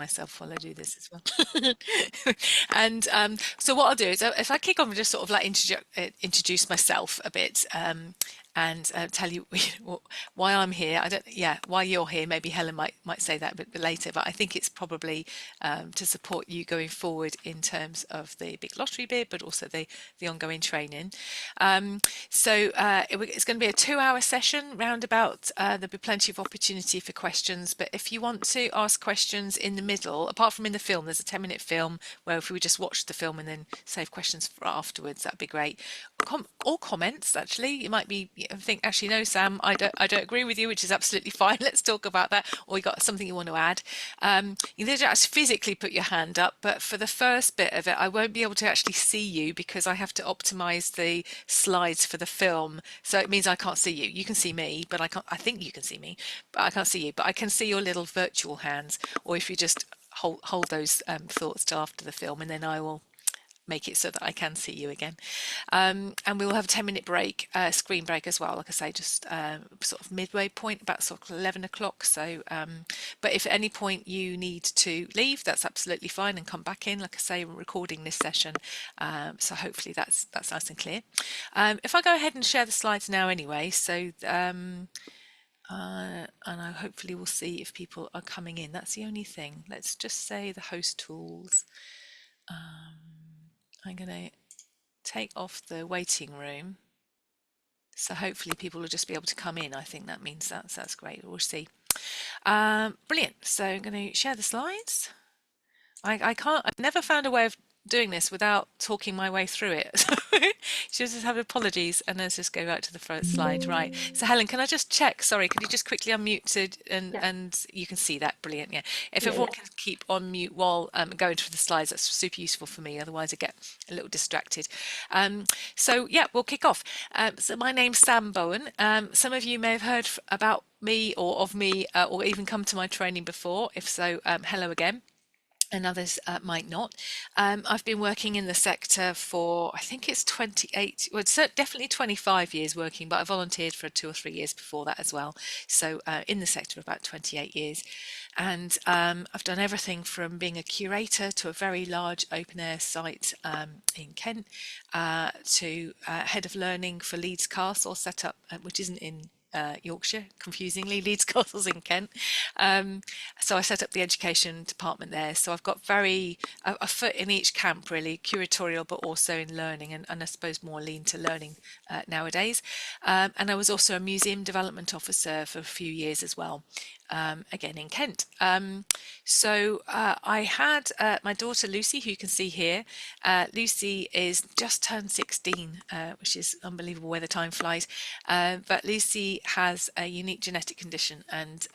myself while I do this as well. And so what I'll do is if I kick off and just sort of like introduce myself a bit, and tell you why I'm here. I don't, yeah, why you're here. Maybe Helen might say that a bit later, but I think it's probably to support you going forward in terms of the big lottery bid, but also the ongoing training. It's going to be a 2-hour session roundabout. There'll be plenty of opportunity for questions, but if you want to ask questions in the middle, apart from in the film, there's a 10-minute film where if we just watch the film and then save questions for afterwards, that'd be great. Or comments, actually. You might be think, actually, no, Sam, I don't agree with you, which is absolutely fine. Let's talk about that. Or you got something you want to add. You don't actually physically put your hand up, but for the first bit of it, I won't be able to actually see you because I have to optimize the slides for the film. So it means I can't see you. You can see me, but I can't. I think you can see me, but I can't see you. But I can see your little virtual hands. Or if you just hold those thoughts till after the film, and then I will make it so that I can see you again. And we will have a 10-minute break, screen break as well, like I say, just sort of midway point, about sort of 11 o'clock. So, but if at any point you need to leave, that's absolutely fine, and come back in. Like I say, we're recording this session, so hopefully that's nice and clear. If I go ahead and share the slides now anyway, so and I hopefully will see if people are coming in. That's the only thing. Let's just say the host tools. I'm going to take off the waiting room, so hopefully people will just be able to come in. I think that means that's great. We'll see. Brilliant. So I'm going to share the slides. I've never found a way of doing this without talking my way through it. So just have apologies, and let's just go back to the first slide. Right. So Helen, can I just check? Sorry, could you just quickly unmute Yeah. and you can see that? Brilliant. Yeah. If Yeah, everyone can keep on mute while going through the slides, that's super useful for me. Otherwise, I get a little distracted. So yeah, we'll kick off. So my name's Sam Bowen. Some of you may have heard about me or of me, or even come to my training before. If so, hello again. And others might not. I've been working in the sector for, I think it's 28, well, it's definitely 25 years working, but I volunteered for 2 or 3 years before that as well. So in the sector about 28 years. And I've done everything from being a curator to a very large open air site in Kent, to head of learning for Leeds Castle set up, which isn't in Yorkshire, confusingly. Leeds Castle's in Kent. So I set up the education department there. So I've got a foot in each camp, really, curatorial, but also in learning, and I suppose more lean to learning nowadays. And I was also a museum development officer for a few years as well. Again in Kent. I had my daughter Lucy, who you can see here. Lucy is just turned 16, which is unbelievable where the time flies. But Lucy has a unique genetic condition and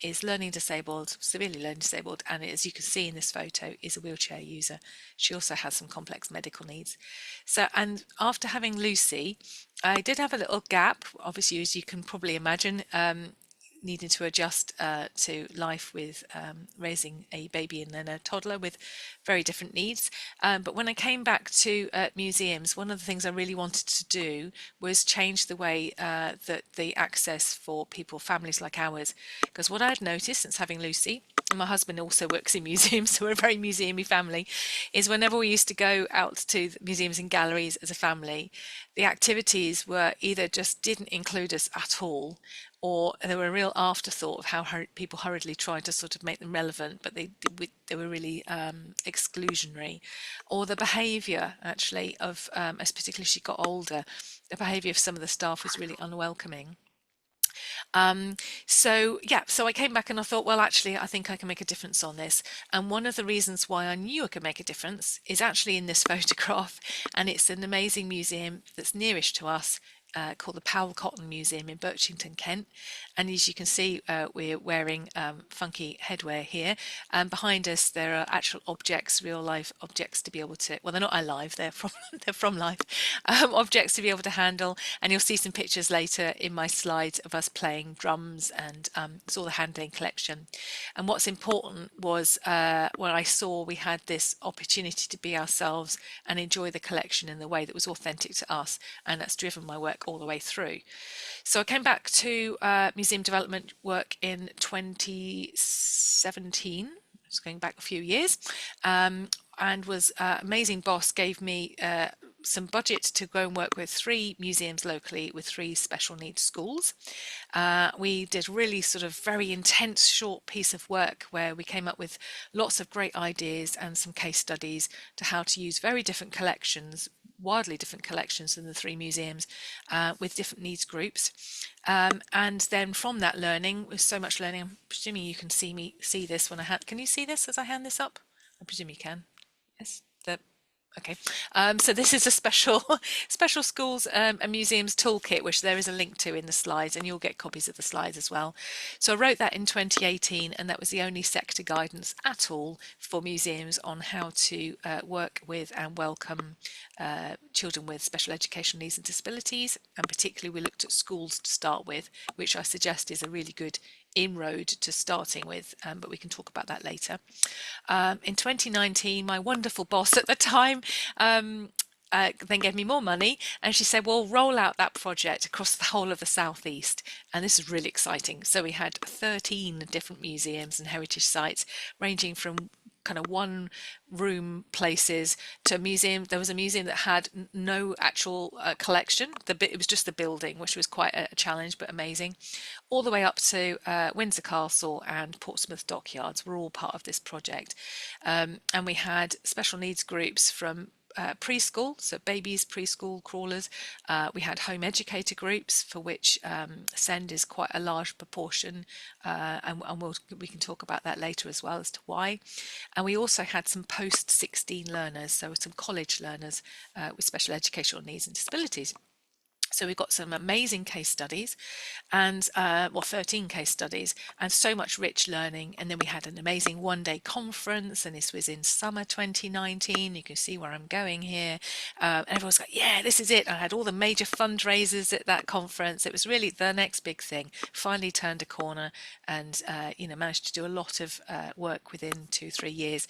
is learning disabled, severely learning disabled, and as you can see in this photo, is a wheelchair user. She also has some complex medical needs. So, and after having Lucy, I did have a little gap, obviously, as you can probably imagine, needing to adjust to life with raising a baby and then a toddler with very different needs. But when I came back to museums, one of the things I really wanted to do was change the way that the access for people, families like ours, because what I'd noticed since having Lucy, and my husband also works in museums, so we're a very museumy family, is whenever we used to go out to museums and galleries as a family, the activities were either just didn't include us at all, or they were a real afterthought of how people hurriedly tried to sort of make them relevant, but they were really exclusionary. Or the behaviour, actually, of, as particularly as she got older, the behaviour of some of the staff was really unwelcoming. So I came back and I thought, well, actually, I think I can make a difference on this. And one of the reasons why I knew I could make a difference is actually in this photograph, and it's an amazing museum that's nearest to us, called the Powell Cotton Museum in Birchington, Kent. And as you can see, we're wearing funky headwear here. And behind us, there are actual objects, real life objects to be able to, well, they're not alive, they're from they're from life, objects to be able to handle. And you'll see some pictures later in my slides of us playing drums, and it's all the handling collection. And what's important was when I saw we had this opportunity to be ourselves and enjoy the collection in the way that was authentic to us, and that's driven my work all the way through. So I came back to museum development work in 2017, it's going back a few years, and was amazing boss, gave me some budget to go and work with 3 museums locally with 3 special needs schools. We did really sort of very intense short piece of work where we came up with lots of great ideas and some case studies to how to use very different collections, wildly different collections in the 3 museums, with different needs groups. And then from that learning, with so much learning, I'm presuming you can see this when I hand. Can you see this as I hand this up? I presume you can. Yes. Okay, so this is a special special schools and museums toolkit, which there is a link to in the slides, and you'll get copies of the slides as well. So I wrote that in 2018, and that was the only sector guidance at all for museums on how to work with and welcome children with special educational needs and disabilities, and particularly we looked at schools to start with, which I suggest is a really good inroad to starting with, but we can talk about that later. In 2019, my wonderful boss at the time then gave me more money, and she said, well, roll out that project across the whole of the southeast, and this is really exciting. So we had 13 different museums and heritage sites, ranging from kind of 1-room places to a museum. There was a museum that had no actual collection. It was just the building, which was quite a challenge, but amazing. All the way up to Windsor Castle and Portsmouth Dockyards were all part of this project. And we had special needs groups from preschool, so babies, preschool, crawlers. We had home educator groups, for which SEND is quite a large proportion, and we can talk about that later as well as to why. And we also had some post-16 learners, so some college learners with special educational needs and disabilities. So we've got some amazing case studies, and 13 case studies, and so much rich learning. And then we had an amazing one-day conference, and this was in summer 2019. You can see where I'm going here. Everyone's like, yeah, this is it. I had all the major fundraisers at that conference. It was really the next big thing. Finally turned a corner, and managed to do a lot of work within 2-3 years.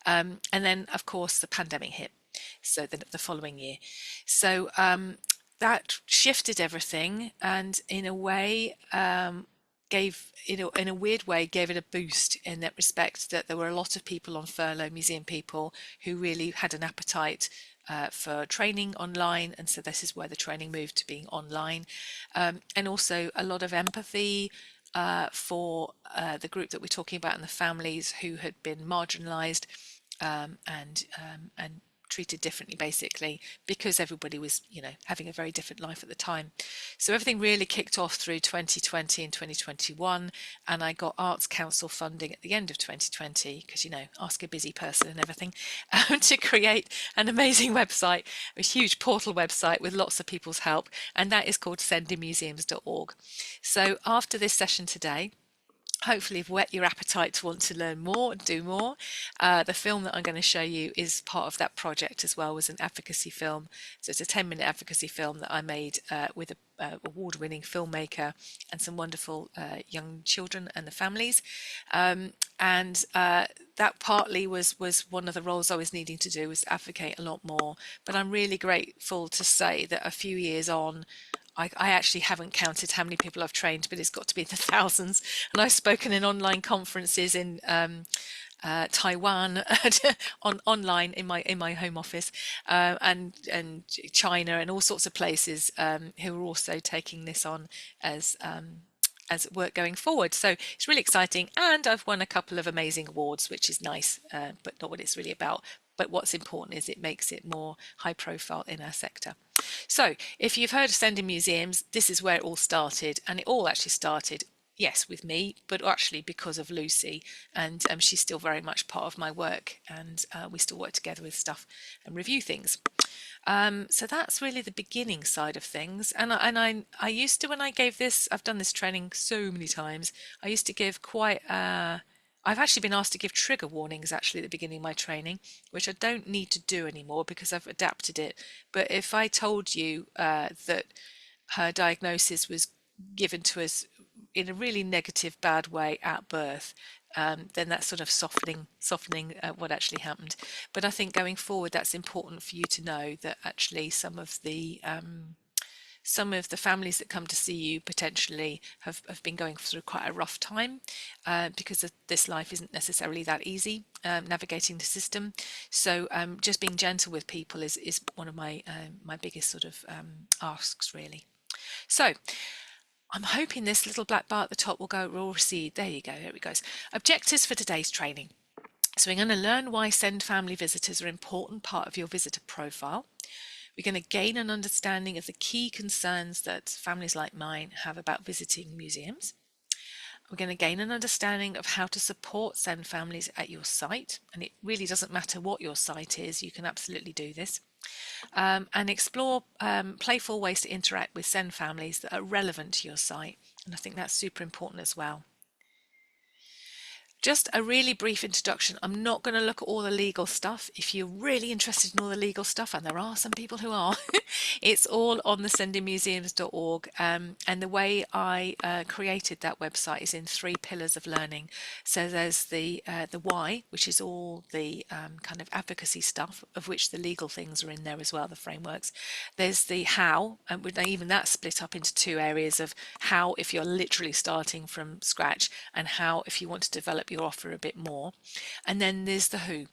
And then, of course, the pandemic hit. So the following year. So that shifted everything, and in a way gave, in a weird way, gave it a boost in that respect, that there were a lot of people on furlough, museum people, who really had an appetite for training online, and so this is where the training moved to being online, and also a lot of empathy for the group that we're talking about, and the families who had been marginalized and treated differently, basically, because everybody was having a very different life at the time. So everything really kicked off through 2020 and 2021, and I got Arts Council funding at the end of 2020, because ask a busy person and everything, to create an amazing website, a huge portal website with lots of people's help, and that is called sendinmuseums.org. So after this session today, hopefully you've whet your appetite to want to learn more and do more. The film that I'm going to show you is part of that project as well, was an advocacy film. So it's a 10-minute advocacy film that I made with a award-winning filmmaker and some wonderful young children and the families. That partly was one of the roles I was needing to do, was advocate a lot more. But I'm really grateful to say that a few years on, I actually haven't counted how many people I've trained, but it's got to be in the thousands. And I've spoken in online conferences in Taiwan, online in my home office, and China, and all sorts of places, who are also taking this on as work going forward. So it's really exciting, and I've won a couple of amazing awards, which is nice, but not what it's really about. But what's important is it makes it more high profile in our sector. So if you've heard of Sending Museums, this is where it all started, and it all actually started, yes, with me, but actually because of Lucy, and she's still very much part of my work, and we still work together with stuff and review things. So that's really the beginning side of things. And I used to, when I gave this, I've done this training so many times, I used to give quite I've actually been asked to give trigger warnings actually at the beginning of my training, which I don't need to do anymore because I've adapted it. But if I told you that her diagnosis was given to us in a really negative, bad way at birth, then that's sort of softening what actually happened. But I think going forward, that's important for you to know, that actually some of the Some of the families that come to see you potentially have been going through quite a rough time because this life isn't necessarily that easy, navigating the system. So just being gentle with people is one of my my biggest sort of asks, really. So I'm hoping this little black bar at the top will recede. There you go, there it goes. Objectives for today's training. So we're going to learn why Send family visitors are an important part of your visitor profile. We're going to gain an understanding of the key concerns that families like mine have about visiting museums. We're going to gain an understanding of how to support Send families at your site, and it really doesn't matter what your site is, you can absolutely do this. And explore playful ways to interact with Send families that are relevant to your site, and I think that's super important as well. Just a really brief introduction. I'm not going to look at all the legal stuff. If you're really interested in all the legal stuff, and there are some people who are, it's all on the sendinmuseums.org. And the way I created that website is in 3 pillars of learning. So there's the why, which is all the kind of advocacy stuff, of which the legal things are in there as well, the frameworks. There's the how, and even that's split up into 2 areas of how if you're literally starting from scratch, and how if you want to develop your offer a bit more. And then there's the who.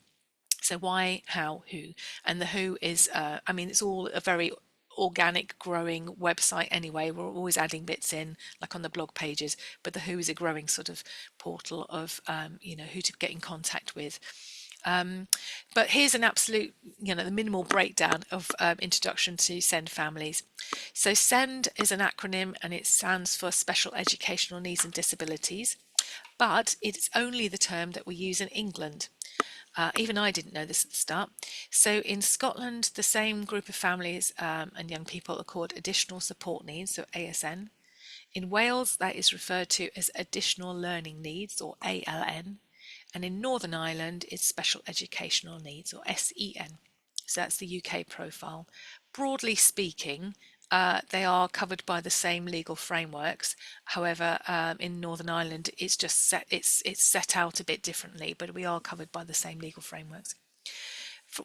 So why, how, who. And the who is I mean, it's all a very organic growing website anyway. We're always adding bits in, like on the blog pages, but the who is a growing sort of portal of you know, who to get in contact with. But here's an absolute, you know, the minimal breakdown of introduction to Send families. So Send is an acronym, and it stands for Special Educational Needs and Disabilities, but it's only the term that we use in England. Even I didn't know this at the start. So in Scotland, the same group of families and young people are called Additional Support Needs, so ASN. In Wales, that is referred to as Additional Learning Needs, or ALN. And in Northern Ireland, it's Special Educational Needs, or SEN. So that's the UK profile. Broadly speaking, they are covered by the same legal frameworks. However, in Northern Ireland, it's just it's set out a bit differently, but we are covered by the same legal frameworks.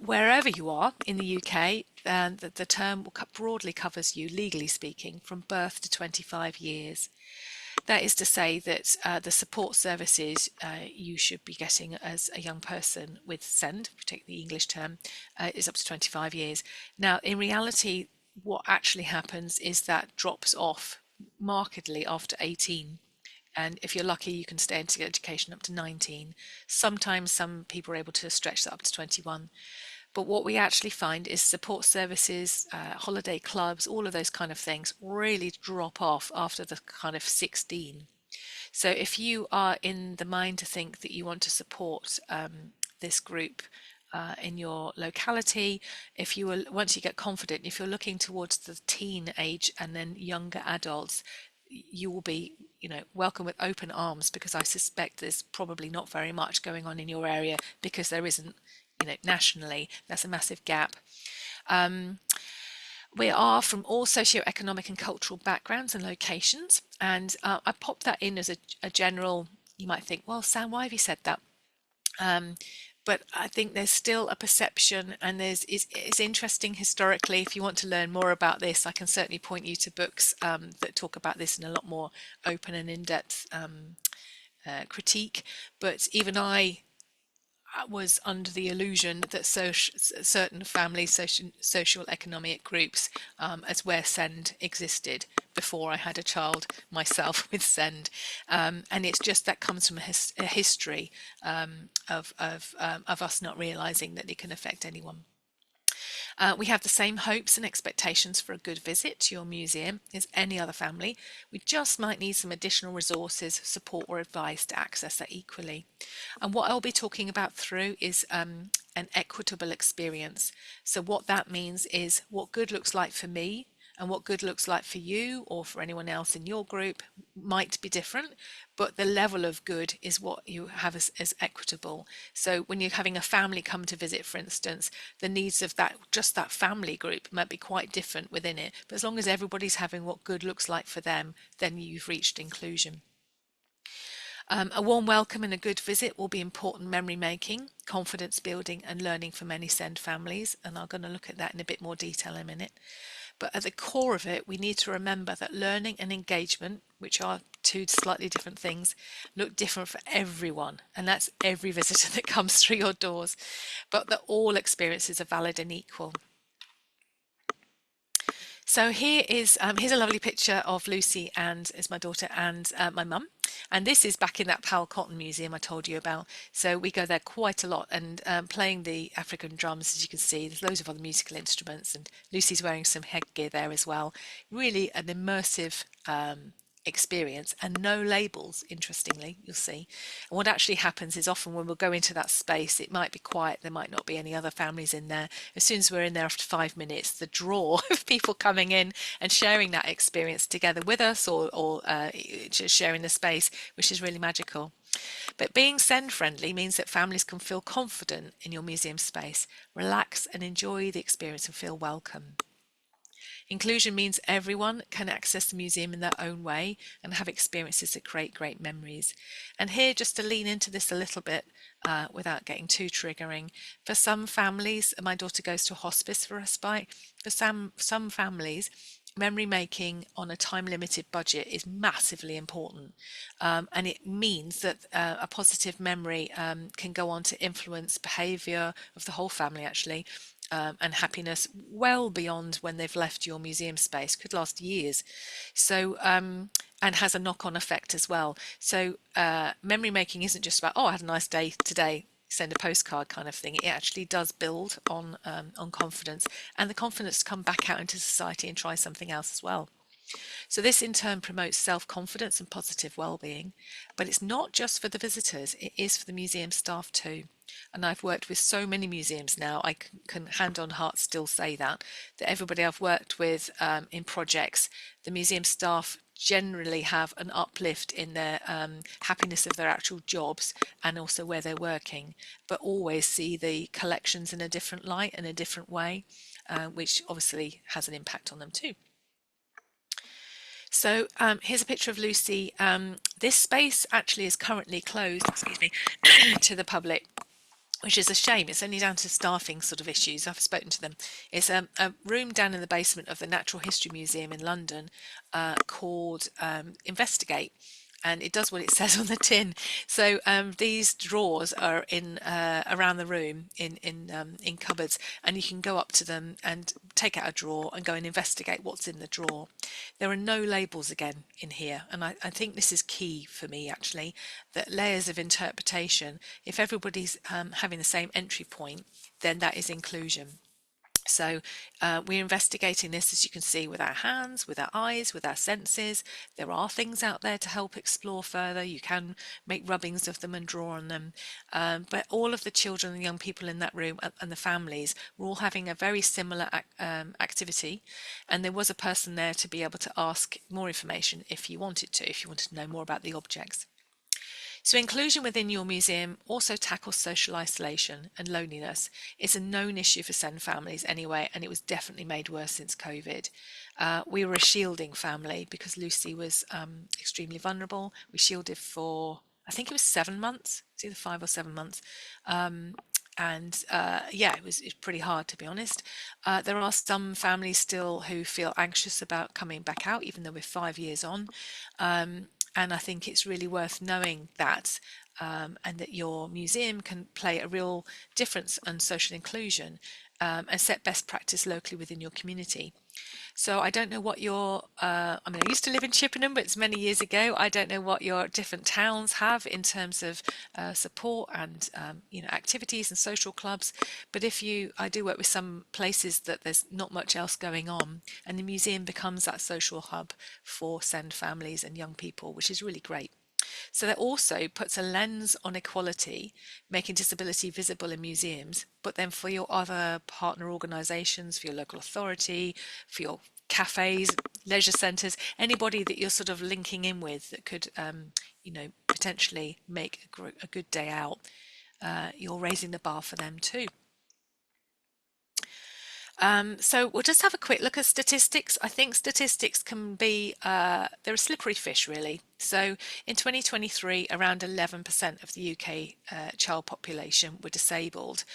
Wherever you are in the UK, the term broadly covers you, legally speaking, from birth to 25 years. That is to say that the support services you should be getting as a young person with Send, if we take the English term, is up to 25 years. Now, in reality, what actually happens is that drops off markedly after 18. And if you're lucky, you can stay into education up to 19. Sometimes some people are able to stretch that up to 21. But what we actually find is support services, holiday clubs, all of those kind of things really drop off after the kind of 16. So if you are in the mind to think that you want to support this group in your locality, if you will, once you get confident, if you're looking towards the teen age and then younger adults, you will be, you know, welcome with open arms, because I suspect there's probably not very much going on in your area, because there isn't, you know, nationally. That's a massive gap. We are from all socio-economic and cultural backgrounds and locations, and I popped that in as a general. You might think, well, Sam, why have you said that? But I think there's still a perception, and it's interesting historically. If you want to learn more about this, I can certainly point you to books that talk about this in a lot more open and in-depth critique. But even I was under the illusion that certain families, social economic groups, as where Send existed before I had a child myself with Send, and it's just that comes from a history of us not realizing that it can affect anyone. We have the same hopes and expectations for a good visit to your museum as any other family. We just might need some additional resources, support or advice to access that equally. And what I'll be talking about through is an equitable experience. So what that means is what good looks like for me and what good looks like for you or for anyone else in your group might be different, but the level of good is what you have as equitable. So when you're having a family come to visit, for instance, the needs of just that family group might be quite different within it, but as long as everybody's having what good looks like for them, then you've reached inclusion. A warm welcome and a good visit will be important memory making, confidence building and learning for many Send families, and I'm going to look at that in a bit more detail in a minute. But at the core of it, we need to remember that learning and engagement, which are two slightly different things, look different for everyone. And that's every visitor that comes through your doors, but that all experiences are valid and equal. So here's a lovely picture of Lucy, and is my daughter and my mum. And this is back in that Powell Cotton Museum I told you about. So we go there quite a lot, and playing the African drums, as you can see, there's loads of other musical instruments, and Lucy's wearing some headgear there as well. Really an immersive experience, and no labels, interestingly, you'll see. And what actually happens is often when we'll go into that space, it might be quiet, there might not be any other families in there. As soon as we're in there after 5 minutes, the draw of people coming in and sharing that experience together with us, or just sharing the space, which is really magical. But being SEND friendly means that families can feel confident in your museum space, relax and enjoy the experience and feel welcome. Inclusion means everyone can access the museum in their own way and have experiences that create great memories. And here, just to lean into this a little bit, without getting too triggering, for some families, my daughter goes to hospice for respite. For some families, memory making on a time limited budget is massively important, and it means that a positive memory can go on to influence behaviour of the whole family, actually, and happiness well beyond when they've left your museum space, could last years. So and has a knock-on effect as well. So memory making isn't just about, oh, I had a nice day today, send a postcard kind of thing. It actually does build on confidence, and the confidence to come back out into society and try something else as well. So this in turn promotes self-confidence and positive well-being, but it's not just for the visitors, it is for the museum staff too. And I've worked with so many museums now, I can hand on heart still say that everybody I've worked with in projects, the museum staff generally have an uplift in their happiness of their actual jobs and also where they're working, but always see the collections in a different light and a different way, which obviously has an impact on them too. So here's a picture of Lucy. This space actually is currently closed, excuse me, to the public, which is a shame. It's only down to staffing sort of issues. I've spoken to them. It's a room down in the basement of the Natural History Museum in London called Investigate. And it does what it says on the tin. So these drawers are in around the room in cupboards, and you can go up to them and take out a drawer and go and investigate what's in the drawer. There are no labels again in here, and I think this is key for me actually, that layers of interpretation. If everybody's having the same entry point, then that is inclusion. So we're investigating this, as you can see, with our hands, with our eyes, with our senses. There are things out there to help explore further. You can make rubbings of them and draw on them. But all of the children and young people in that room and the families were all having a very similar activity. And there was a person there to be able to ask more information if you wanted to know more about the objects. So inclusion within your museum also tackles social isolation and loneliness. It's a known issue for SEND families anyway, and it was definitely made worse since COVID. We were a shielding family because Lucy was extremely vulnerable. We shielded for, I think it was 7 months, it's either 5 or 7 months. Yeah, it was pretty hard, to be honest. There are some families still who feel anxious about coming back out, even though we're 5 years on. And I think it's really worth knowing that, and that your museum can play a real difference on social inclusion, and set best practice locally within your community. So I don't know what your, I mean, I used to live in Chippenham, but it's many years ago. I don't know what your different towns have in terms of support and, activities and social clubs. But I do work with some places that there's not much else going on, and the museum becomes that social hub for SEND families and young people, which is really great. So that also puts a lens on equality, making disability visible in museums, but then for your other partner organisations, for your local authority, for your cafes, leisure centres, anybody that you're sort of linking in with that could, potentially make a good day out, you're raising the bar for them too. So we'll just have a quick look at statistics. I think statistics can be, they're a slippery fish really. So in 2023, around 11% of the UK child population were disabled.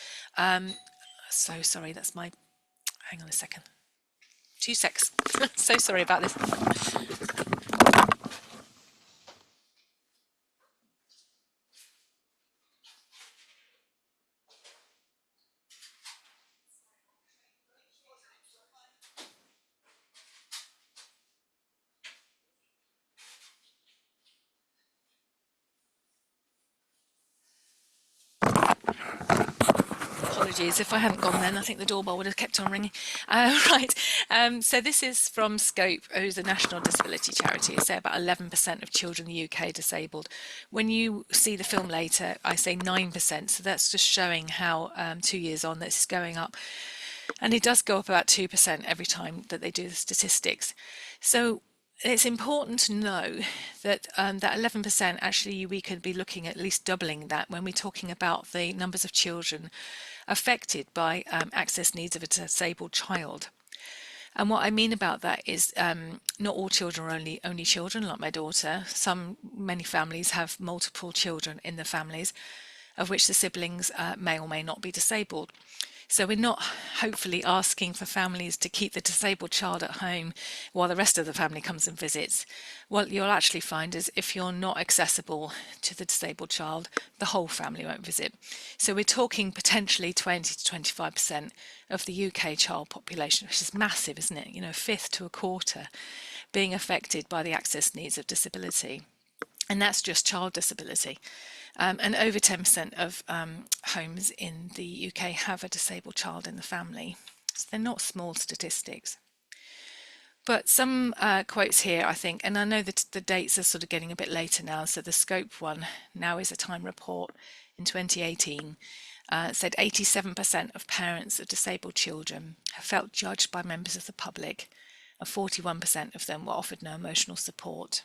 So sorry, that's my, hang on a second. Two secs. So sorry about this. Apologies if I hadn't gone then. I think the doorbell would have kept on ringing. Right. So this is from Scope, who's a national disability charity. They say about 11% of children in the UK disabled. When you see the film later, I say 9%. So that's just showing how 2 years on this is going up. And it does go up about 2% every time that they do the statistics. So it's important to know that that 11%, actually we could be looking at least doubling that when we're talking about the numbers of children affected by access needs of a disabled child. And what I mean about that is not all children are only children, like my daughter. Many families have multiple children in the families, of which the siblings may or may not be disabled. So we're not hopefully asking for families to keep the disabled child at home while the rest of the family comes and visits. What you'll actually find is if you're not accessible to the disabled child, the whole family won't visit. So we're talking potentially 20 to 25% of the UK child population, which is massive, isn't it? You know, a fifth to a quarter being affected by the access needs of disability. And that's just child disability. And over 10% of homes in the UK have a disabled child in the family. So they're not small statistics. But some quotes here, I think, and I know that the dates are sort of getting a bit later now. So the Scope one now is a Time report in 2018. Said 87% of parents of disabled children have felt judged by members of the public, and 41% of them were offered no emotional support.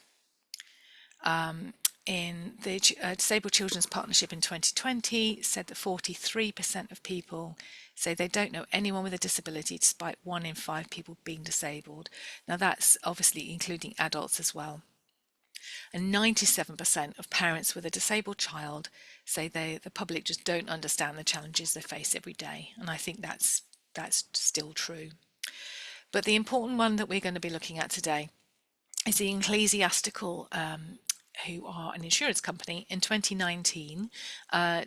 In the Disabled Children's Partnership in 2020 said that 43% of people say they don't know anyone with a disability, despite 1 in 5 people being disabled. Now that's obviously including adults as well. And 97% of parents with a disabled child say the public just don't understand the challenges they face every day. And I think that's still true. But the important one that we're going to be looking at today is the Ecclesiastical, who are an insurance company, in 2019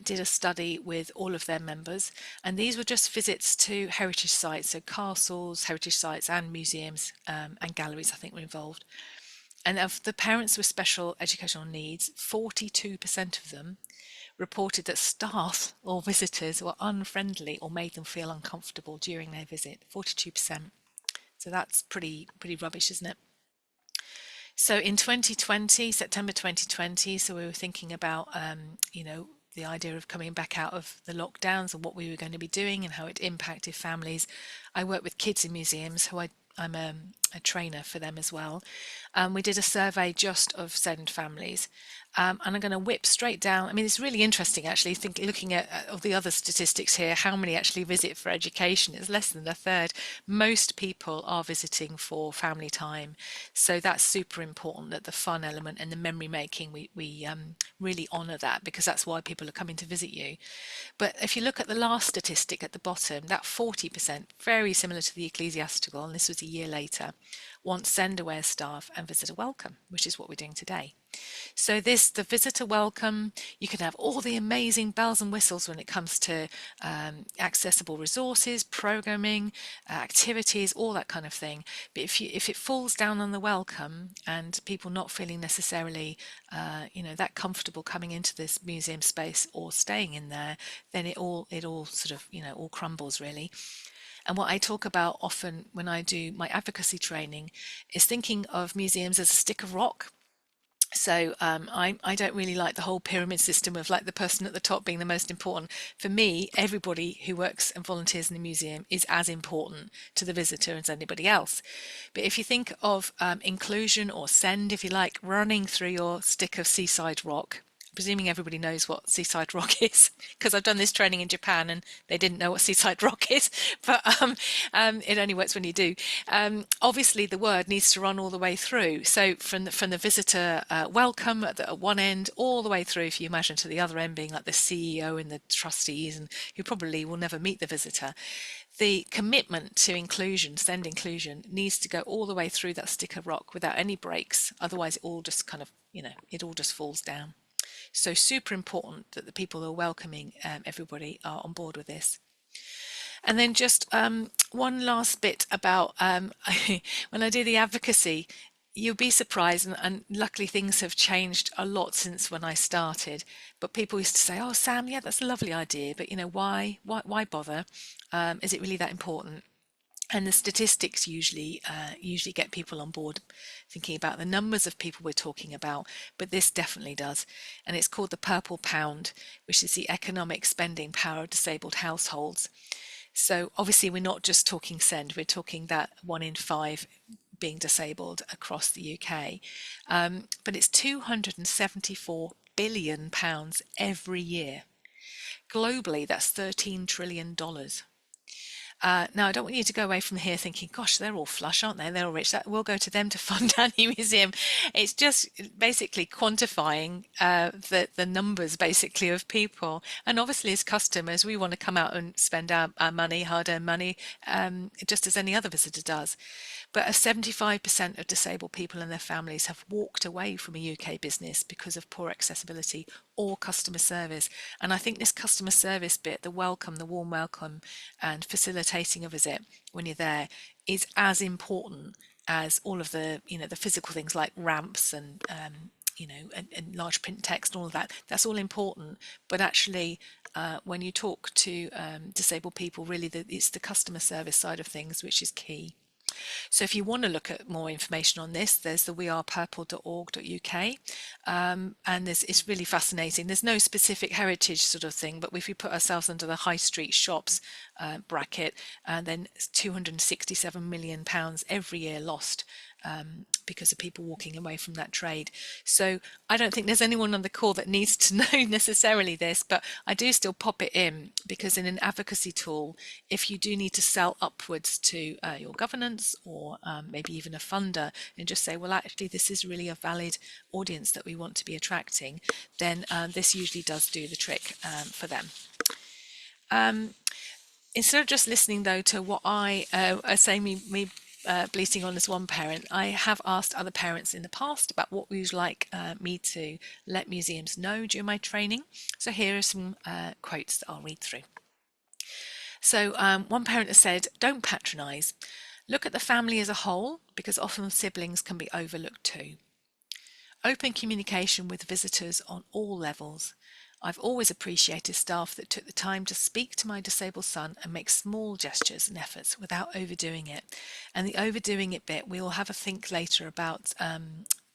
did a study with all of their members, and these were just visits to heritage sites, so castles, heritage sites and museums and galleries I think were involved. And of the parents with special educational needs, 42% of them reported that staff or visitors were unfriendly or made them feel uncomfortable during their visit. 42%. So that's pretty rubbish, isn't it? So in 2020, September 2020, so we were thinking about, the idea of coming back out of the lockdowns and what we were going to be doing and how it impacted families. I work with kids in museums, who I'm a trainer for them as well. We did a survey just of SEND families, and I'm going to whip straight down. I mean, it's really interesting actually, looking at of the other statistics here, how many actually visit for education. It's less than a third. Most people are visiting for family time, so that's super important, that the fun element and the memory making, we really honour that, because that's why people are coming to visit you. But if you look at the last statistic at the bottom, that 40%, very similar to the Ecclesiastical, and this was a year later, want SEND aware staff and visitor welcome, which is what we're doing today. So the visitor welcome, you can have all the amazing bells and whistles when it comes to accessible resources, programming, activities, all that kind of thing. But if it falls down on the welcome and people not feeling necessarily that comfortable coming into this museum space or staying in there, then it all sort of all crumbles really. And what I talk about often when I do my advocacy training is thinking of museums as a stick of rock. So I don't really like the whole pyramid system of like the person at the top being the most important. For me, everybody who works and volunteers in the museum is as important to the visitor as anybody else. But if you think of inclusion, or SEND if you like, running through your stick of seaside rock, presuming everybody knows what Seaside Rock is, because I've done this training in Japan and they didn't know what Seaside Rock is, but it only works when you do. Obviously, the word needs to run all the way through. So from the visitor welcome at one end, all the way through, if you imagine, to the other end being like the CEO and the trustees, and who probably will never meet the visitor. The commitment to inclusion, send inclusion, needs to go all the way through that stick of rock without any breaks. Otherwise, it all just kind of, it all just falls down. So super important that the people who are welcoming everybody are on board with this. And then just one last bit about when I do the advocacy, you'll be surprised, and luckily things have changed a lot since when I started. But people used to say, "Oh, Sam, yeah, that's a lovely idea, but why bother? Is it really that important?" And the statistics usually get people on board thinking about the numbers of people we're talking about, but this definitely does. And it's called the Purple Pound, which is the economic spending power of disabled households. So obviously we're not just talking send, we're talking that 1 in 5 being disabled across the UK. But it's £274 billion every year. Globally, that's $13 trillion. Now, I don't want you to go away from here thinking, gosh, they're all flush, aren't they? They're all rich. That will go to them to fund our new museum. It's just basically quantifying the numbers, basically, of people. And obviously, as customers, we want to come out and spend our money, hard-earned money, just as any other visitor does. But 75% of disabled people and their families have walked away from a UK business because of poor accessibility or customer service. And I think this customer service bit, the welcome, the warm welcome, and facilitating a visit when you're there is as important as all of the, the physical things like ramps and and large print text and all of that. That's all important, but actually when you talk to disabled people, really it's the customer service side of things which is key. So if you want to look at more information on this, there's the wearepurple.org.uk, and it's really fascinating. There's no specific heritage sort of thing, but if we put ourselves under the high street shops bracket, and then £267 million every year lost because of people walking away from that trade. So I don't think there's anyone on the call that needs to know necessarily this, but I do still pop it in because in an advocacy tool, if you do need to sell upwards to your governance or maybe even a funder and just say, well, actually, this is really a valid audience that we want to be attracting, then this usually does do the trick for them. Instead of just listening, though, to what I say me bleating on as one parent, I have asked other parents in the past about what would like me to let museums know during my training. So here are some quotes that I'll read through. So one parent has said, don't patronise. Look at the family as a whole, because often siblings can be overlooked too. Open communication with visitors on all levels. I've always appreciated staff that took the time to speak to my disabled son and make small gestures and efforts without overdoing it. And the overdoing it bit, we'll have a think later about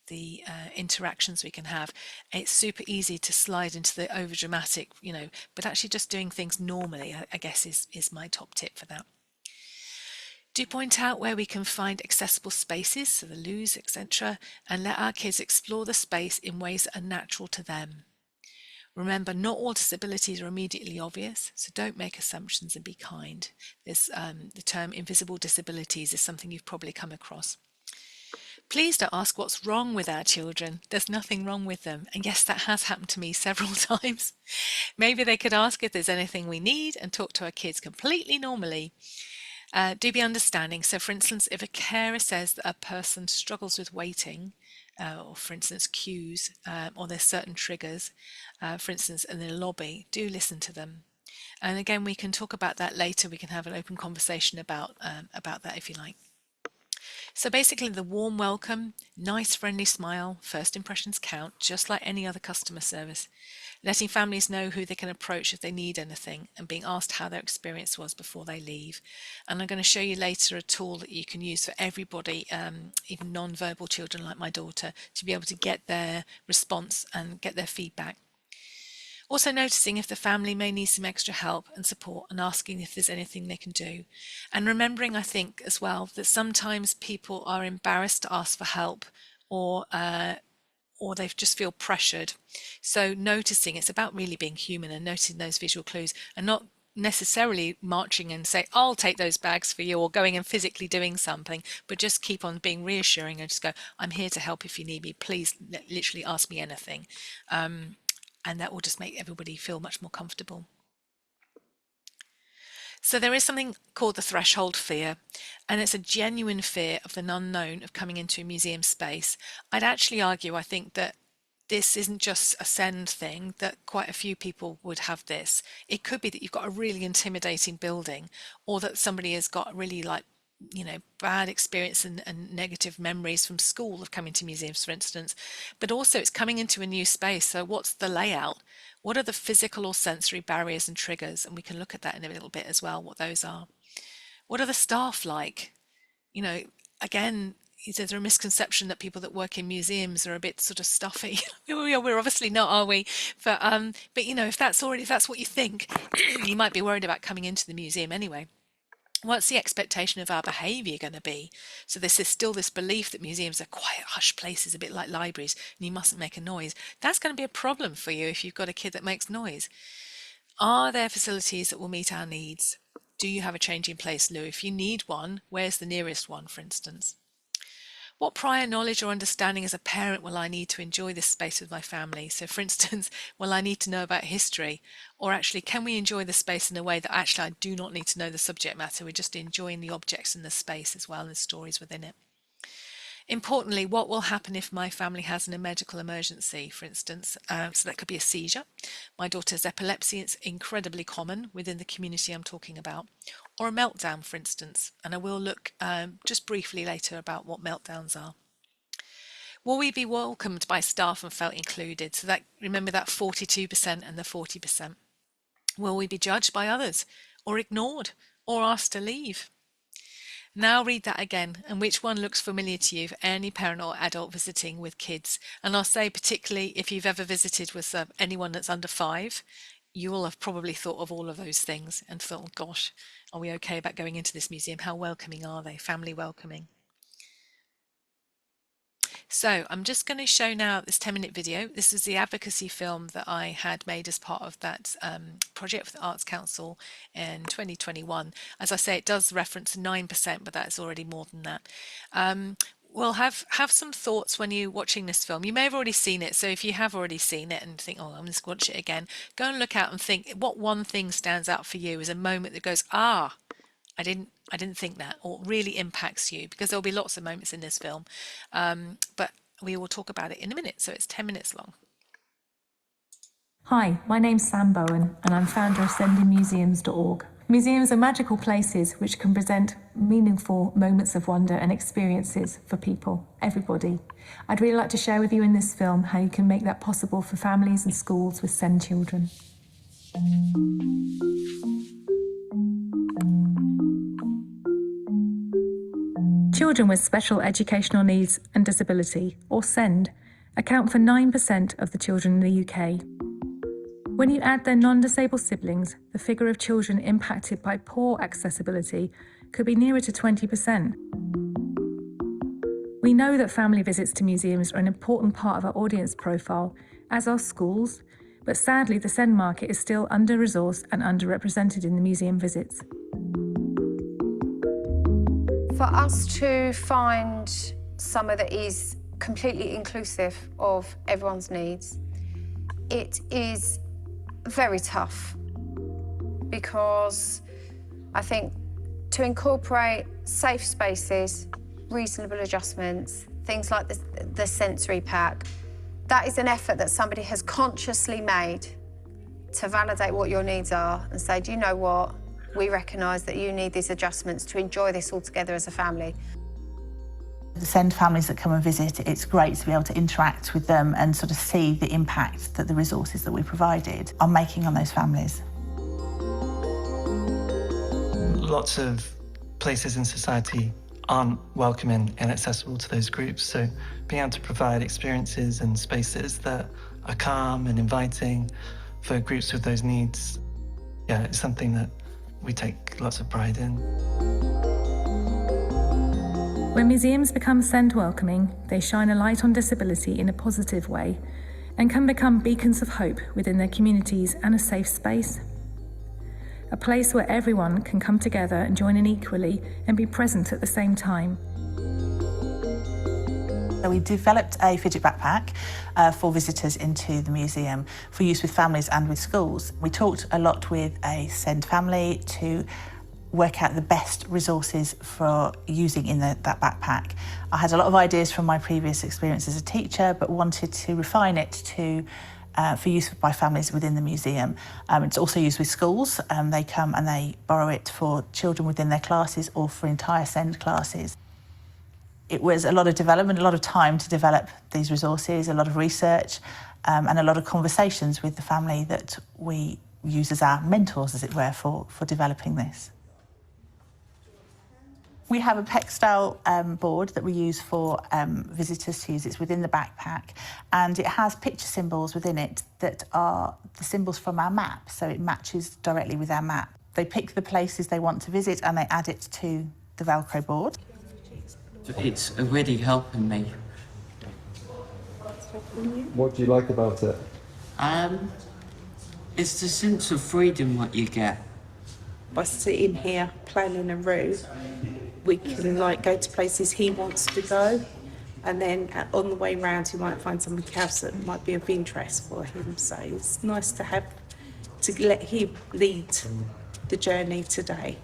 the interactions we can have. It's super easy to slide into the overdramatic, but actually just doing things normally, I guess, is my top tip for that. Do point out where we can find accessible spaces, so the loos, etc., and let our kids explore the space in ways that are natural to them. Remember, not all disabilities are immediately obvious, so don't make assumptions and be kind. There's the term invisible disabilities is something you've probably come across. Please don't ask what's wrong with our children. There's nothing wrong with them. And yes, that has happened to me several times. Maybe they could ask if there's anything we need and talk to our kids completely normally. Do be understanding. So for instance, if a carer says that a person struggles with waiting, or for instance queues, or there's certain triggers, for instance in the lobby, do listen to them. And again, we can talk about that later. We can have an open conversation about that if you like. So basically the warm welcome, nice friendly smile, first impressions count, just like any other customer service. Letting families know who they can approach if they need anything and being asked how their experience was before they leave. And I'm going to show you later a tool that you can use for everybody, even non-verbal children like my daughter, to be able to get their response and get their feedback. Also noticing if the family may need some extra help and support and asking if there's anything they can do. And remembering, I think, as well, that sometimes people are embarrassed to ask for help or or they just feel pressured. So noticing, it's about really being human and noticing those visual clues, and not necessarily marching and say, I'll take those bags for you, or going and physically doing something, but just keep on being reassuring and just go, I'm here to help if you need me. Please literally ask me anything. And that will just make everybody feel much more comfortable. So there is something called the threshold fear, and it's a genuine fear of the unknown, of coming into a museum space. I'd actually argue, I think, that this isn't just a SEND thing, that quite a few people would have this. It could be that you've got a really intimidating building, or that somebody has got really bad experience and negative memories from school of coming to museums, for instance. But also it's coming into a new space. So what's the layout? What are the physical or sensory barriers and triggers? And we can look at that in a little bit as well, what those are. What are the staff like? Again, there's a misconception that people that work in museums are a bit sort of stuffy. We're obviously not, are we? But if that's what you think, you might be worried about coming into the museum anyway. What's the expectation of our behaviour going to be? So this is still this belief that museums are quiet, hush places, a bit like libraries, and you mustn't make a noise. That's going to be a problem for you if you've got a kid that makes noise. Are there facilities that will meet our needs? Do you have a changing place loo? If you need one, where's the nearest one, for instance? What prior knowledge or understanding as a parent will I need to enjoy this space with my family? So for instance, will I need to know about history? Or actually, can we enjoy the space in a way that actually I do not need to know the subject matter? We're just enjoying the objects in the space as well, and the stories within it. Importantly, what will happen if my family has a medical emergency, for instance? So that could be a seizure. My daughter has epilepsy. It's incredibly common within the community I'm talking about. Or a meltdown, for instance. And I will look just briefly later about what meltdowns are. Will we be welcomed by staff and felt included? So that, remember that 42% and the 40%. Will we be judged by others, or ignored, or asked to leave? Now read that again, and which one looks familiar to you for any parent or adult visiting with kids? And I'll say, particularly if you've ever visited with anyone that's under 5, you will have probably thought of all of those things and thought, gosh, are we okay about going into this museum? How welcoming are they? Family welcoming. So I'm just going to show now this 10-minute video. This is the advocacy film that I had made as part of that project for the Arts Council in 2021. As I say, it does reference 9%, but that's already more than that. We'll have some thoughts when you're watching this film. You may have already seen it, so if you have already seen it and think, oh, I'm just going to watch it again, go and look out and think what one thing stands out for you as a moment that goes, I didn't think that, or really impacts you, because there'll be lots of moments in this film, but we will talk about it in a minute. So it's 10 minutes long. Hi, my name's Sam Bowen, and I'm founder of sendingmuseums.org. Museums are magical places which can present meaningful moments of wonder and experiences for people, everybody. I'd really like to share with you in this film how you can make that possible for families and schools with SEND children. Children with special educational needs and disability, or SEND, account for 9% of the children in the UK. When you add their non-disabled siblings, the figure of children impacted by poor accessibility could be nearer to 20%. We know that family visits to museums are an important part of our audience profile, as are schools, but sadly the SEND market is still under-resourced and underrepresented in the museum visits. For us to find somewhere that is completely inclusive of everyone's needs, it is very tough, because I think to incorporate safe spaces, reasonable adjustments, things like the sensory pack, that is an effort that somebody has consciously made to validate what your needs are and say, do you know what? We recognise that you need these adjustments to enjoy this all together as a family. The SEND families that come and visit, it's great to be able to interact with them and sort of see the impact that the resources that we provided are making on those families. Lots of places in society aren't welcoming and accessible to those groups, so being able to provide experiences and spaces that are calm and inviting for groups with those needs, yeah, it's something that we take lots of pride in. When museums become SEND welcoming, they shine a light on disability in a positive way and can become beacons of hope within their communities and a safe space. A place where everyone can come together and join in equally and be present at the same time. So we developed a fidget backpack for visitors into the museum for use with families and with schools. We talked a lot with a SEND family to work out the best resources for using in that backpack. I had a lot of ideas from my previous experience as a teacher, but wanted to refine it to for use by families within the museum. It's also used with schools. They come and they borrow it for children within their classes or for entire SEND classes. It was a lot of development, a lot of time to develop these resources, a lot of research, and a lot of conversations with the family that we use as our mentors, as it were, for developing this. We have a PEC-style board that we use for visitors to use. It's within the backpack, and it has picture symbols within it that are the symbols from our map, so it matches directly with our map. They pick the places they want to visit and they add it to the Velcro board. It's already helping me. What do you like about it? It's the sense of freedom what you get. By sitting here planning a route, we can go to places he wants to go, and then on the way round he might find something else that might be of interest for him. So it's nice to let him lead the journey today.